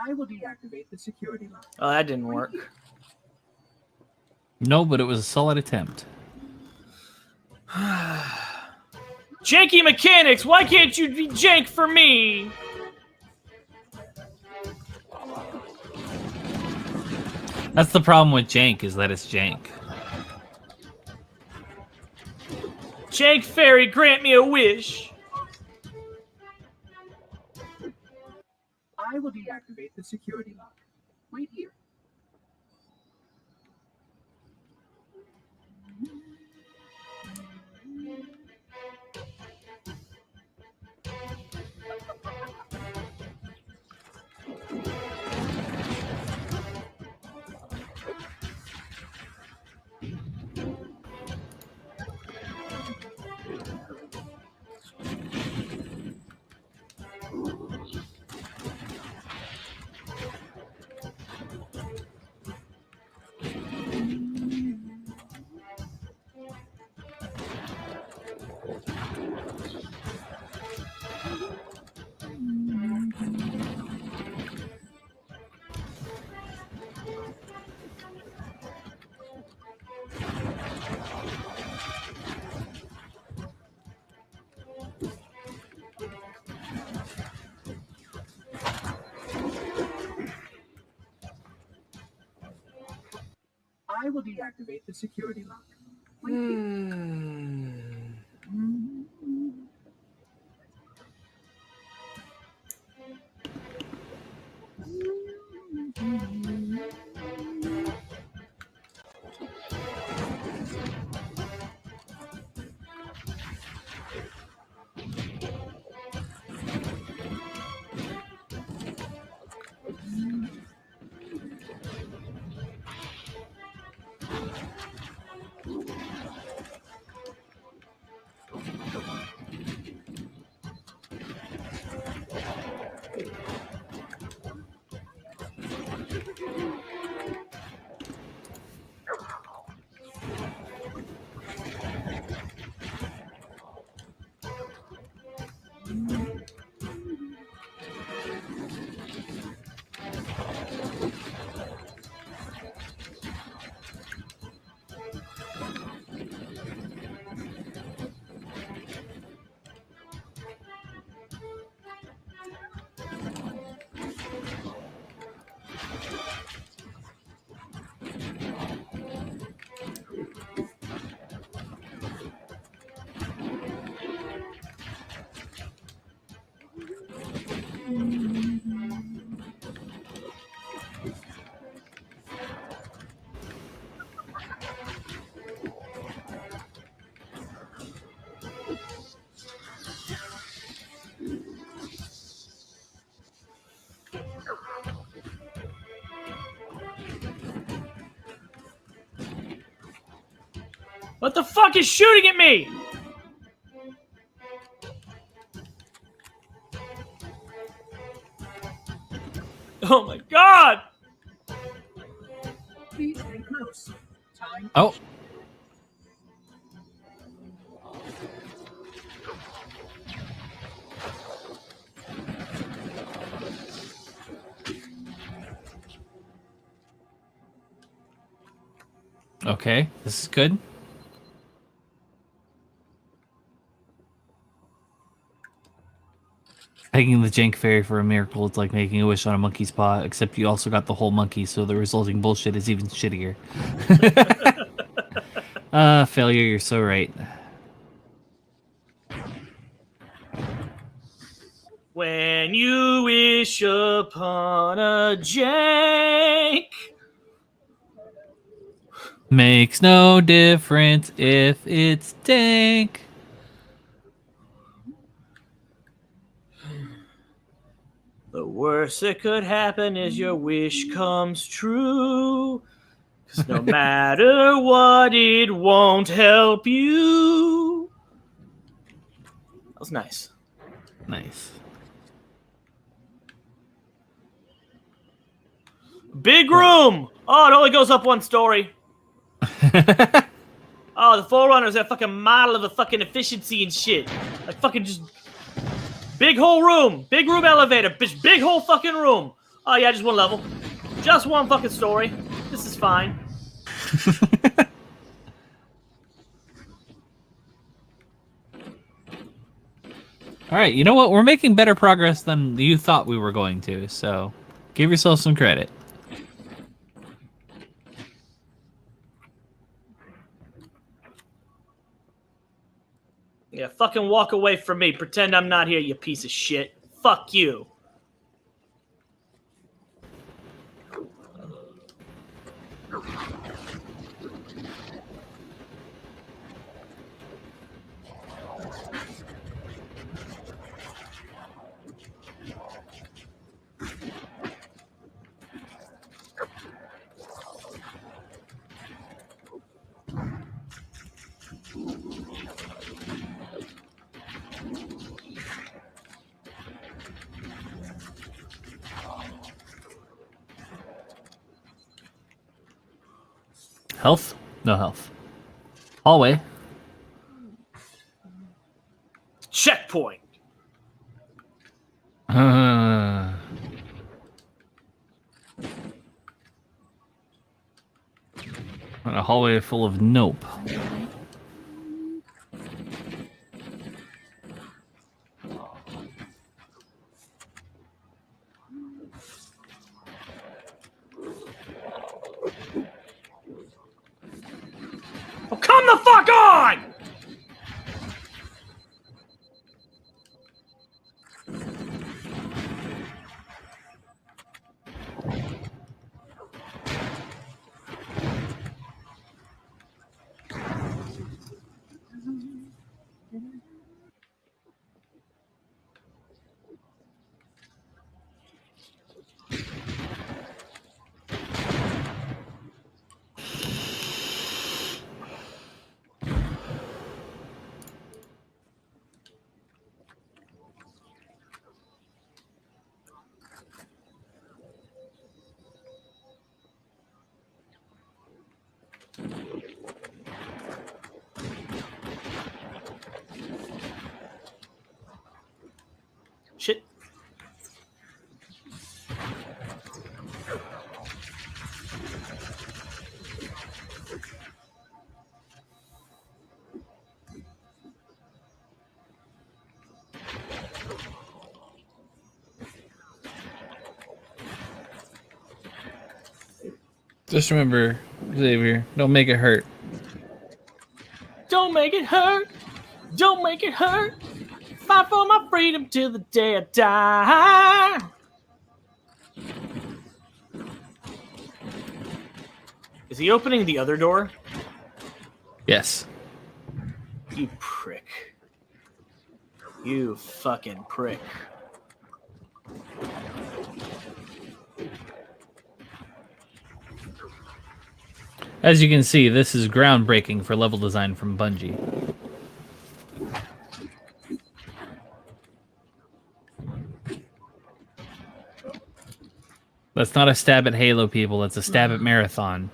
I will deactivate the security lock. Oh, that didn't work. No, but it was a solid attempt. Janky mechanics, why can't you be jank for me? That's the problem with jank, is that it's jank. Jank fairy, grant me a wish. I will deactivate the security lock. Wait here. I will deactivate the security lock. What the fuck is shooting at me? Oh my god! Please stay close. Time. Oh. Okay, this is good. Taking the jank fairy for a miracle, it's like making a wish on a monkey's paw, except you also got the whole monkey, so the resulting bullshit is even shittier. Failure, you're so right. When you wish upon a jank. Makes no difference if it's dank. The worst that could happen is your wish comes true. 'Cause no matter what, it won't help you. That was nice. Nice. Big room! Oh, it only goes up one story. Oh, the Forerunner is that fucking model of the fucking efficiency and shit. Like fucking just big whole room. Big room elevator. Bitch, big whole fucking room. Oh yeah, just one level. Just one fucking story. This is fine. All right, you know what? We're making better progress than you thought we were going to, so give yourself some credit. Yeah, fucking walk away from me. Pretend I'm not here, you piece of shit. Fuck you. Health? No health. Hallway. Checkpoint. And a hallway full of nope. Just remember, Xavier, don't make it hurt. Don't make it hurt. Don't make it hurt. Fight for my freedom till the day I die. Is he opening the other door? Yes. You prick. You fucking prick. As you can see, this is groundbreaking for level design from Bungie. That's not a stab at Halo, people. That's a stab at Marathon.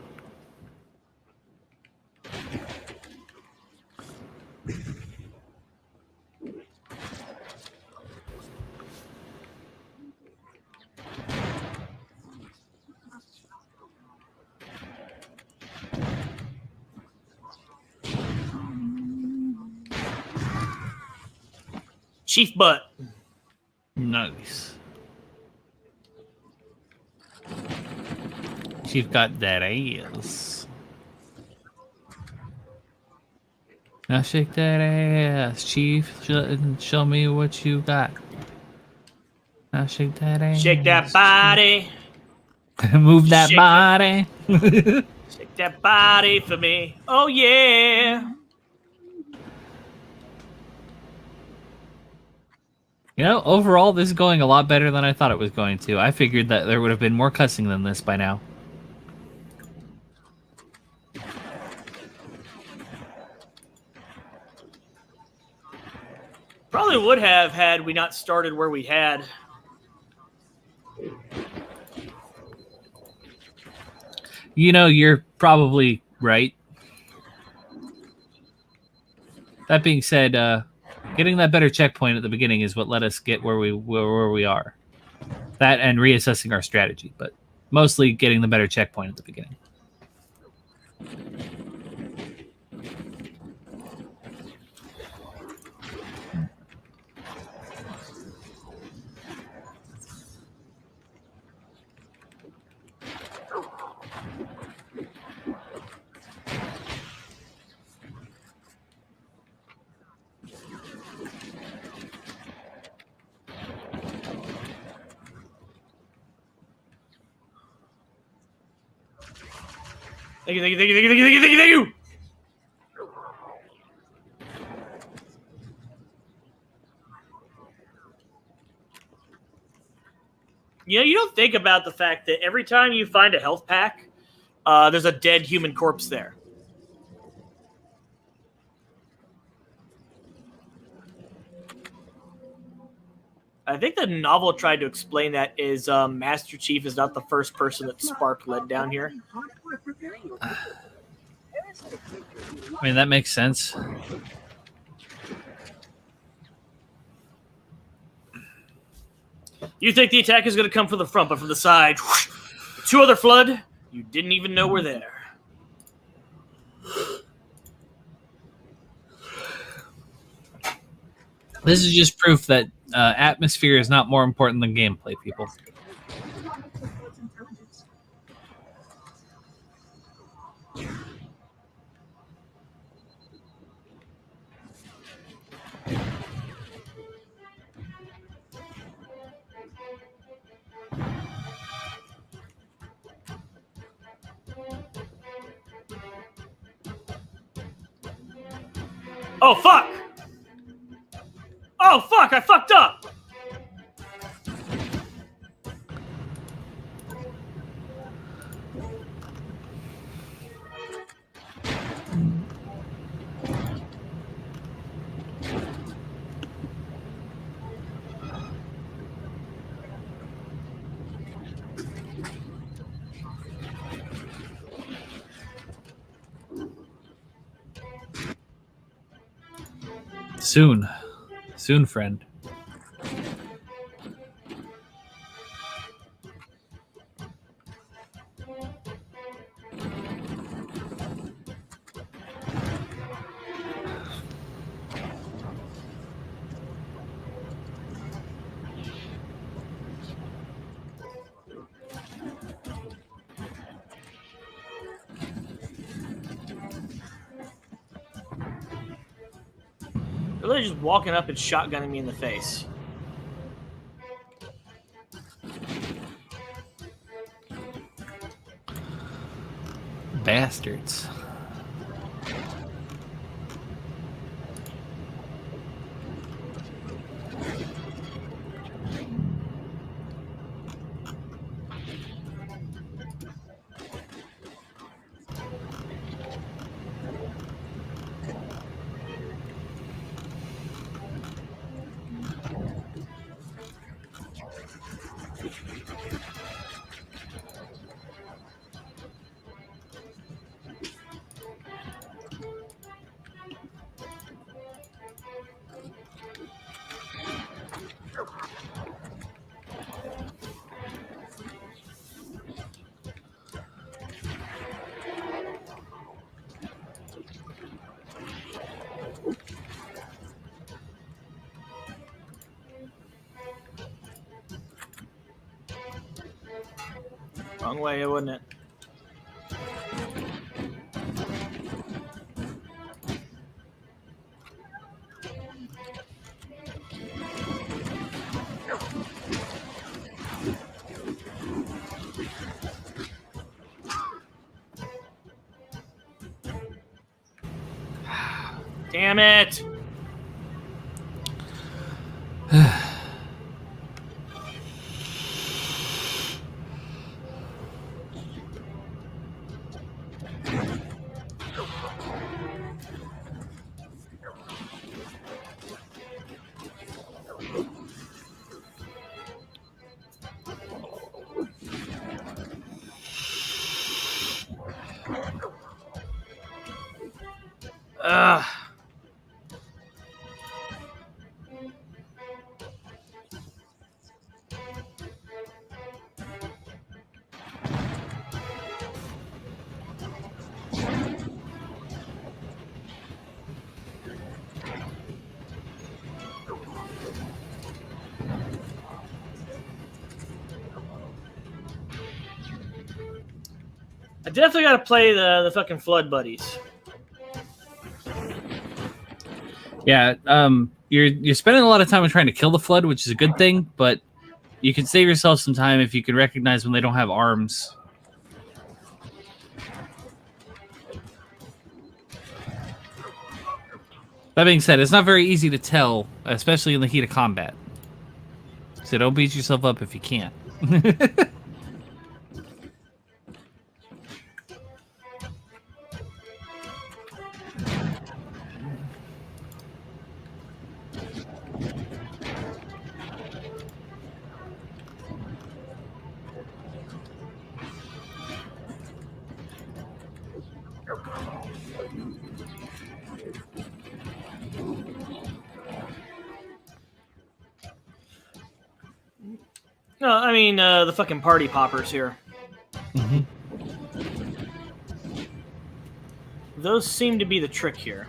Chief Butt. Nice. Chief got that ass. Now shake that ass, Chief. Show me what you got. Now shake that ass. Shake that body. Move that Shake body. Shake that body for me. Oh, yeah. You know, overall, this is going a lot better than I thought it was going to. I figured that there would have been more cussing than this by now. Probably would have had we not started where we had. You know, you're probably right. That being said, getting that better checkpoint at the beginning is what let us get where we are. That and reassessing our strategy, but mostly getting the better checkpoint at the beginning. Thank you, thank you, thank you, thank you, thank you, thank you, thank you. You know, you don't think about the fact that every time you find a health pack, there's a dead human corpse there. I think the novel tried to explain that is Master Chief is not the first person that Spark led down here. I mean, that makes sense. You think the attack is going to come from the front, but from the side. Two other flood, you didn't even know were there. This is just proof that atmosphere is not more important than gameplay, people. Oh, fuck! Oh, fuck, I fucked up! Soon. Soon, friend. Really just walking up and shotgunning me in the face. Bastards. Wrong way, wouldn't it? Damn it! Ugh. I definitely got to play the fucking Flood Buddies. Yeah, you're spending a lot of time trying to kill the Flood, which is a good thing, but you can save yourself some time if you can recognize when they don't have arms. That being said, it's not very easy to tell, especially in the heat of combat. So don't beat yourself up if you can't. No, I mean the fucking party poppers here. Mm-hmm. Those seem to be the trick here.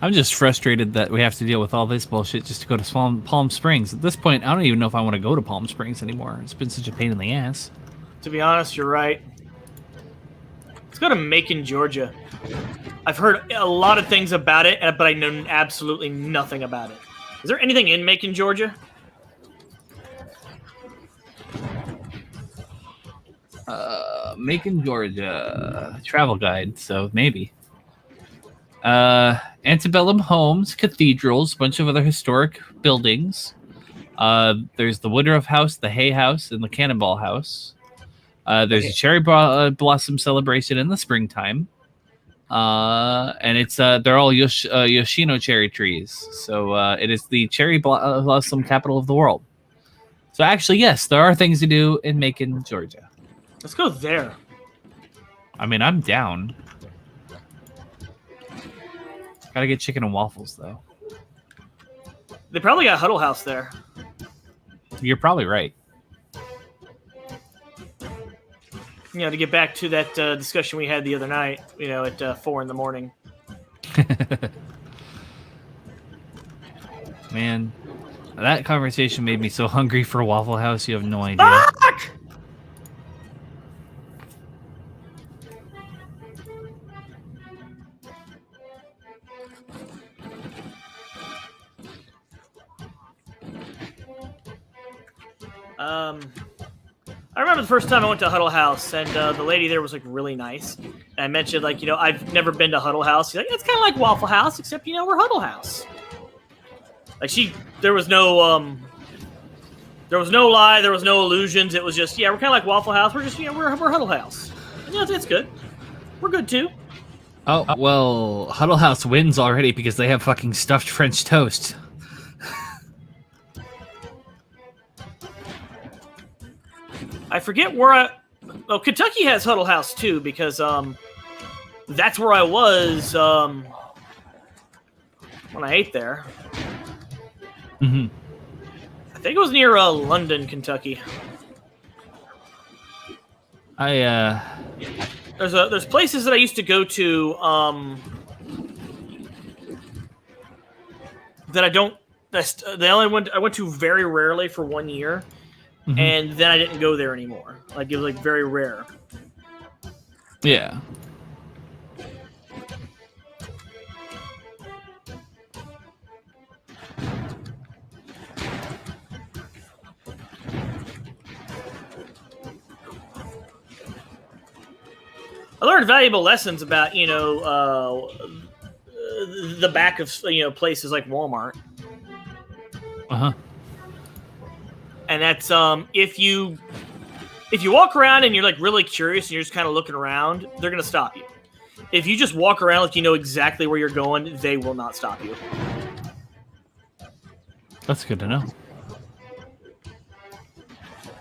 I'm just frustrated that we have to deal with all this bullshit just to go to Palm Springs. At this point, I don't even know if I want to go to Palm Springs anymore. It's been such a pain in the ass. To be honest, you're right. Let's go to Macon, Georgia. I've heard a lot of things about it, but I know absolutely nothing about it. Is there anything in Macon, Georgia? Macon, Georgia. Travel guide, so maybe. Antebellum homes, cathedrals, a bunch of other historic buildings. There's the Woodruff House, the Hay House, and the Cannonball House. There's a cherry blossom celebration in the springtime. And it's they're all Yoshino cherry trees. So it is the cherry blossom capital of the world. So actually, yes, there are things to do in Macon, Georgia. Let's go there. I mean, I'm down. Gotta get chicken and waffles, though. They probably got Huddle House there. You're probably right. You know, to get back to that discussion we had the other night, you know, at 4 in the morning. Man, That conversation made me so hungry for Waffle House. You have no idea. Fuck! I remember the first time I went to Huddle House, and the lady there was like really nice. And I mentioned like, I've never been to Huddle House. She's like, it's kind of like Waffle House, except we're Huddle House. Like there was no lie, there was no illusions. It was just, we're kind of like Waffle House. We're just, we're Huddle House. And, it's good. We're good too. Oh well, Huddle House wins already because they have fucking stuffed French toast. I forget where Kentucky has Huddle House too, because that's where I was when I ate there. Mm-hmm. I think it was near London, Kentucky. There's places that I used to go to that I went to very rarely for 1 year. Mm-hmm. And then I didn't go there anymore. Like, it was, like, very rare. Yeah. I learned valuable lessons about, the back of, places like Walmart. Uh-huh. And that's if you walk around and you're like really curious and you're just kind of looking around, they're gonna stop you. If you just walk around like you know exactly where you're going, they will not stop you. That's good to know.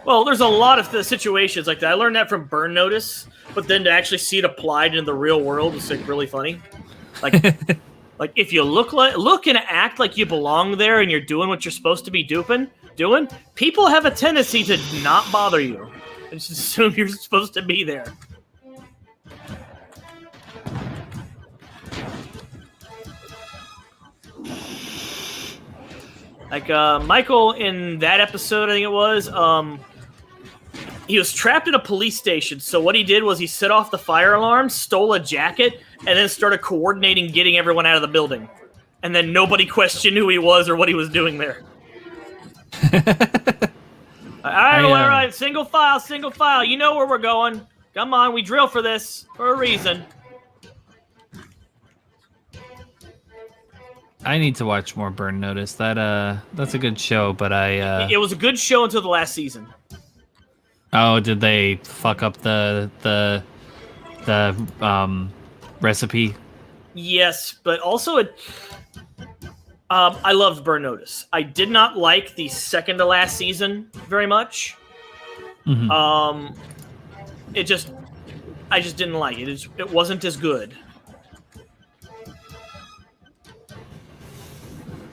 Well, there's a lot of the situations like that. I learned that from Burn Notice, but then to actually see it applied in the real world is like really funny. Like, like if you look and act like you belong there and you're doing what you're supposed to be doing, people have a tendency to not bother you and just assume you're supposed to be there. Like Michael in that episode, I think it was, he was trapped in a police station. So what he did was he set off the fire alarm, stole a jacket, and then started coordinating getting everyone out of the building. And then nobody questioned who he was or what he was doing there. All right, single file. You know where we're going. Come on, we drill for this for a reason. I need to watch more Burn Notice. That's a good show, but It was a good show until the last season. Oh, did they fuck up the recipe? Yes, but also I loved Burn Notice. I did not like the second to last season very much. Mm-hmm. I just didn't like it. It wasn't as good.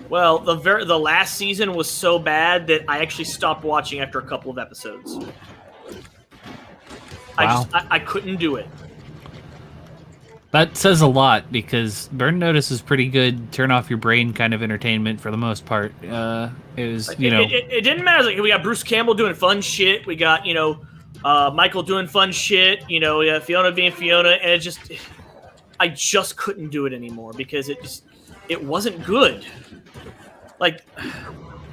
Well, the last season was so bad that I actually stopped watching after a couple of episodes. Wow. I couldn't do it. That says a lot because Burn Notice is pretty good. Turn off your brain kind of entertainment for the most part. It was, It didn't matter. Like, we got Bruce Campbell doing fun shit. We got Michael doing fun shit. Fiona being Fiona, and I just couldn't do it anymore because it wasn't good. Like,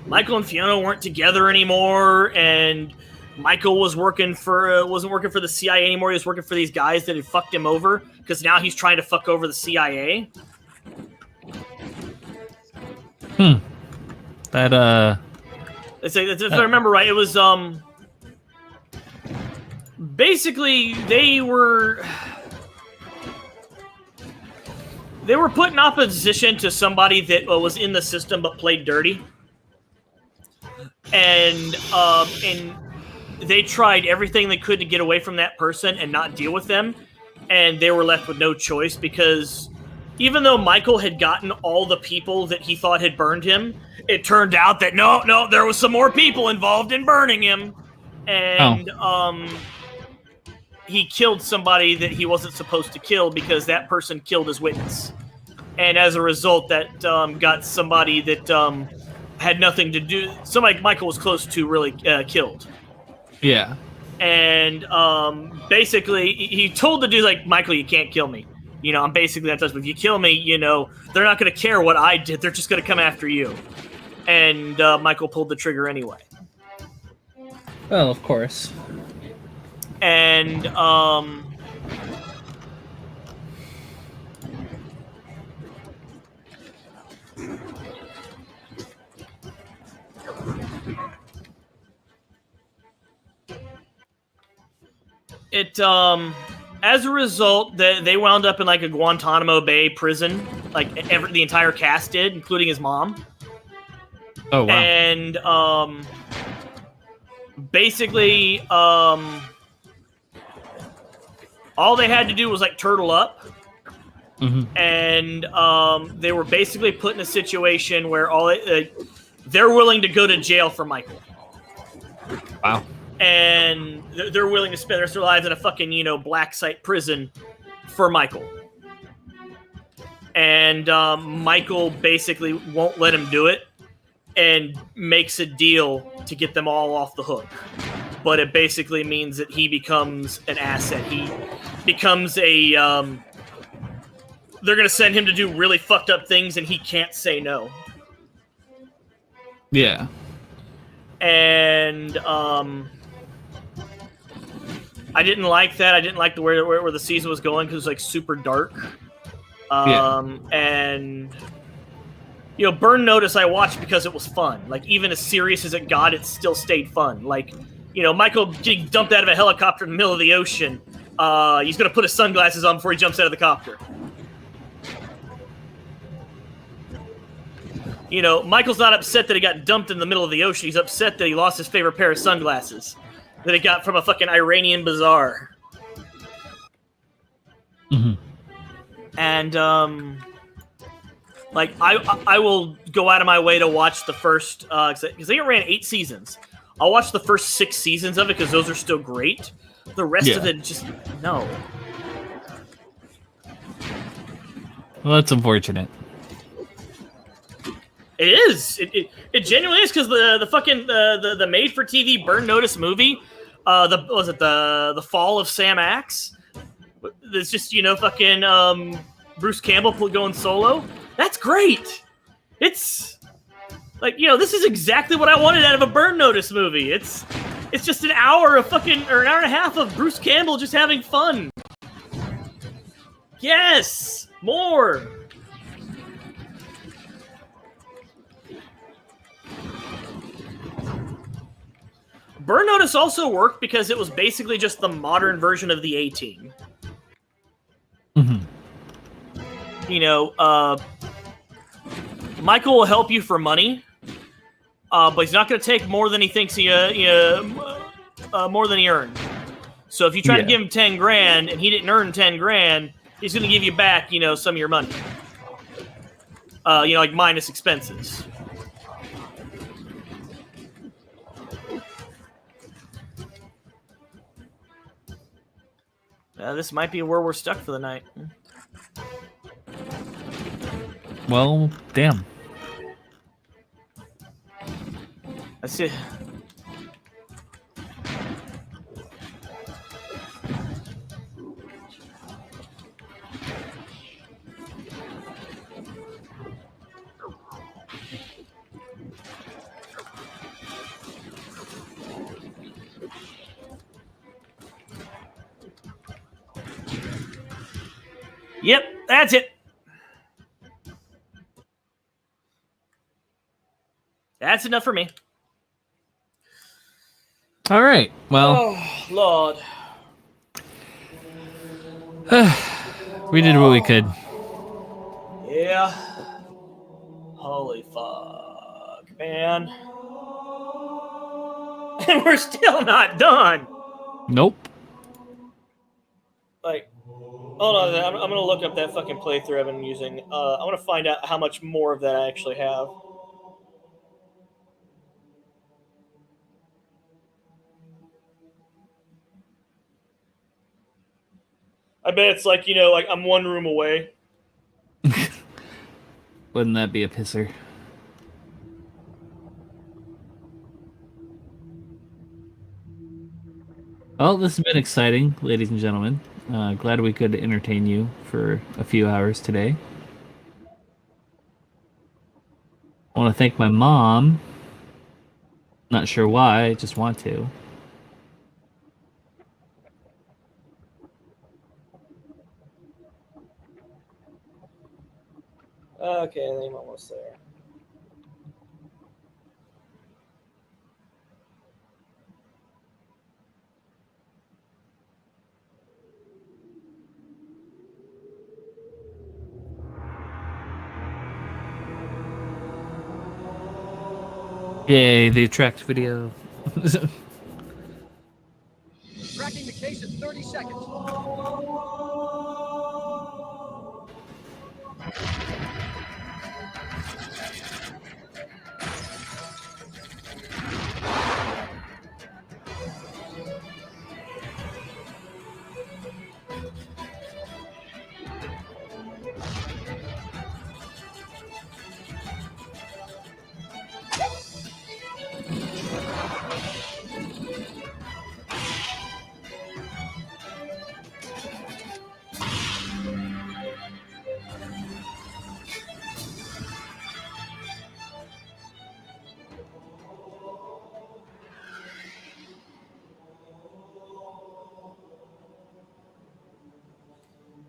Michael and Fiona weren't together anymore, and Michael wasn't working for the CIA anymore. He was working for these guys that had fucked him over because now he's trying to fuck over the CIA. That if I remember right, it was basically they were put in opposition to somebody that was in the system but played dirty, and they tried everything they could to get away from that person and not deal with them, and they were left with no choice because even though Michael had gotten all the people that he thought had burned him, it turned out that no, there was some more people involved in burning him, and he killed somebody that he wasn't supposed to kill because that person killed his witness. And as a result, that got somebody that had nothing to do. Somebody Michael was close to really killed. Yeah. And basically, he told the dude, like, Michael, you can't kill me. You know, I'm basically that touch. But if you kill me, you know, they're not going to care what I did. They're just going to come after you. And Michael pulled the trigger anyway. Well, of course. And as a result, they wound up in like a Guantanamo Bay prison, like the entire cast did, including his mom. Oh wow! And basically, all they had to do was like turtle up, and they were basically put in a situation where they're willing to go to jail for Michael. Wow. And they're willing to spend their rest of their lives in a fucking, you know, black site prison for Michael. And Michael basically won't let him do it and makes a deal to get them all off the hook. But it basically means that he becomes an asset. He becomes a... they're going to send him to do really fucked up things and he can't say no. Yeah. And... I didn't like that. I didn't like where the season was going because it was like super dark. And you know, Burn Notice I watched because it was fun. Like even as serious as it got, it still stayed fun. Like, you know, Michael getting dumped out of a helicopter in the middle of the ocean. He's gonna put his sunglasses on before he jumps out of the copter. You know, Michael's not upset that he got dumped in the middle of the ocean. He's upset that he lost his favorite pair of sunglasses that he got from a fucking Iranian bazaar. And like I will go out of my way to watch the first because they ran 8 seasons. I'll watch the first 6 seasons of it because those are still great. The rest of it, just no. Well, that's unfortunate. It is. It genuinely is because the fucking the made for TV Burn Notice movie. The Fall of Sam Axe? It's just, you know, fucking Bruce Campbell going solo. That's great. It's like, you know, this is exactly what I wanted out of a Burn Notice movie. It's just an hour of fucking, or an hour and a half of Bruce Campbell just having fun. Yes, more. Burn Notice also worked because it was basically just the modern version of the A-Team. You know, Michael will help you for money, but he's not going to take more than he thinks more than he earned. So if you try to give him 10 grand and he didn't earn 10 grand, he's going to give you back, you know, some of your money. You know, like minus expenses. This might be where we're stuck for the night. Well, damn. I see. Yep, that's it. That's enough for me. All right. Well. Oh, Lord. We did what we could. Yeah. Holy fuck, man. And we're still not done. Nope. Like, hold on. I'm going to look up that fucking playthrough I've been using. I want to find out how much more of that I actually have. I bet it's like, you know, like I'm one room away. Wouldn't that be a pisser? Well, this has been exciting, ladies and gentlemen. Glad we could entertain you for a few hours today. I want to thank my mom. Not sure why, I just want to. Okay, I think I'm almost there. Yay, the attract video. Tracking the case in 30 seconds.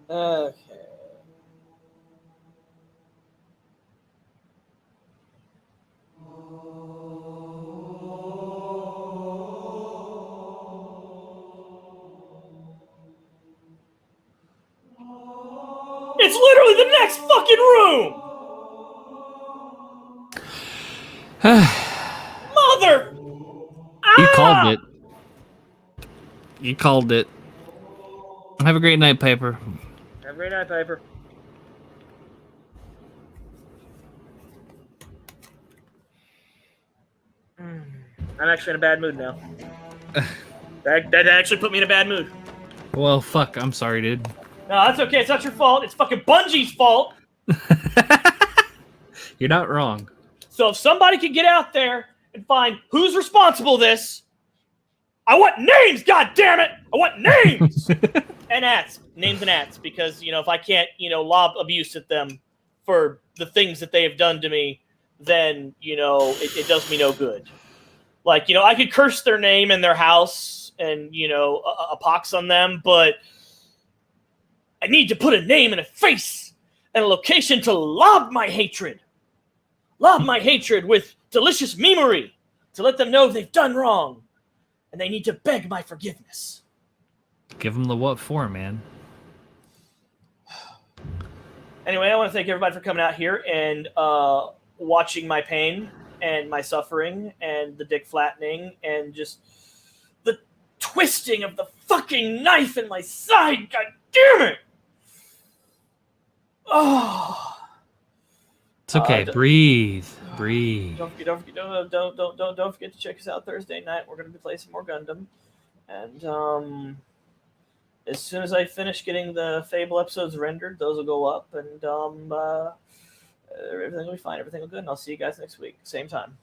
Okay. It's literally the next fucking room! Mother! You called it. You called it. Have a great night, Piper. Have a great night, Piper. I'm actually in a bad mood now. That actually put me in a bad mood. Well, fuck. I'm sorry, dude. No, that's okay. It's not your fault. It's fucking Bungie's fault. You're not wrong. So if somebody could get out there and find who's responsible for this, I want names, God damn it! I want names! And ats. Names and ats. Because, if I can't, lob abuse at them for the things that they have done to me, then, it does me no good. Like, I could curse their name and their house and, a pox on them, but I need to put a name and a face and a location to lob my hatred. Lob my hatred with delicious memery to let them know they've done wrong. And they need to beg my forgiveness. Give them the what for, man. Anyway, I want to thank everybody for coming out here and watching my pain and my suffering and the dick flattening and just the twisting of the fucking knife in my side. God damn it! Oh. It's okay. Breathe. Don't forget to check us out Thursday night. We're going to be playing some more Gundam. And as soon as I finish getting the Fable episodes rendered, those will go up. And everything will be fine. Everything will be good. And I'll see you guys next week. Same time.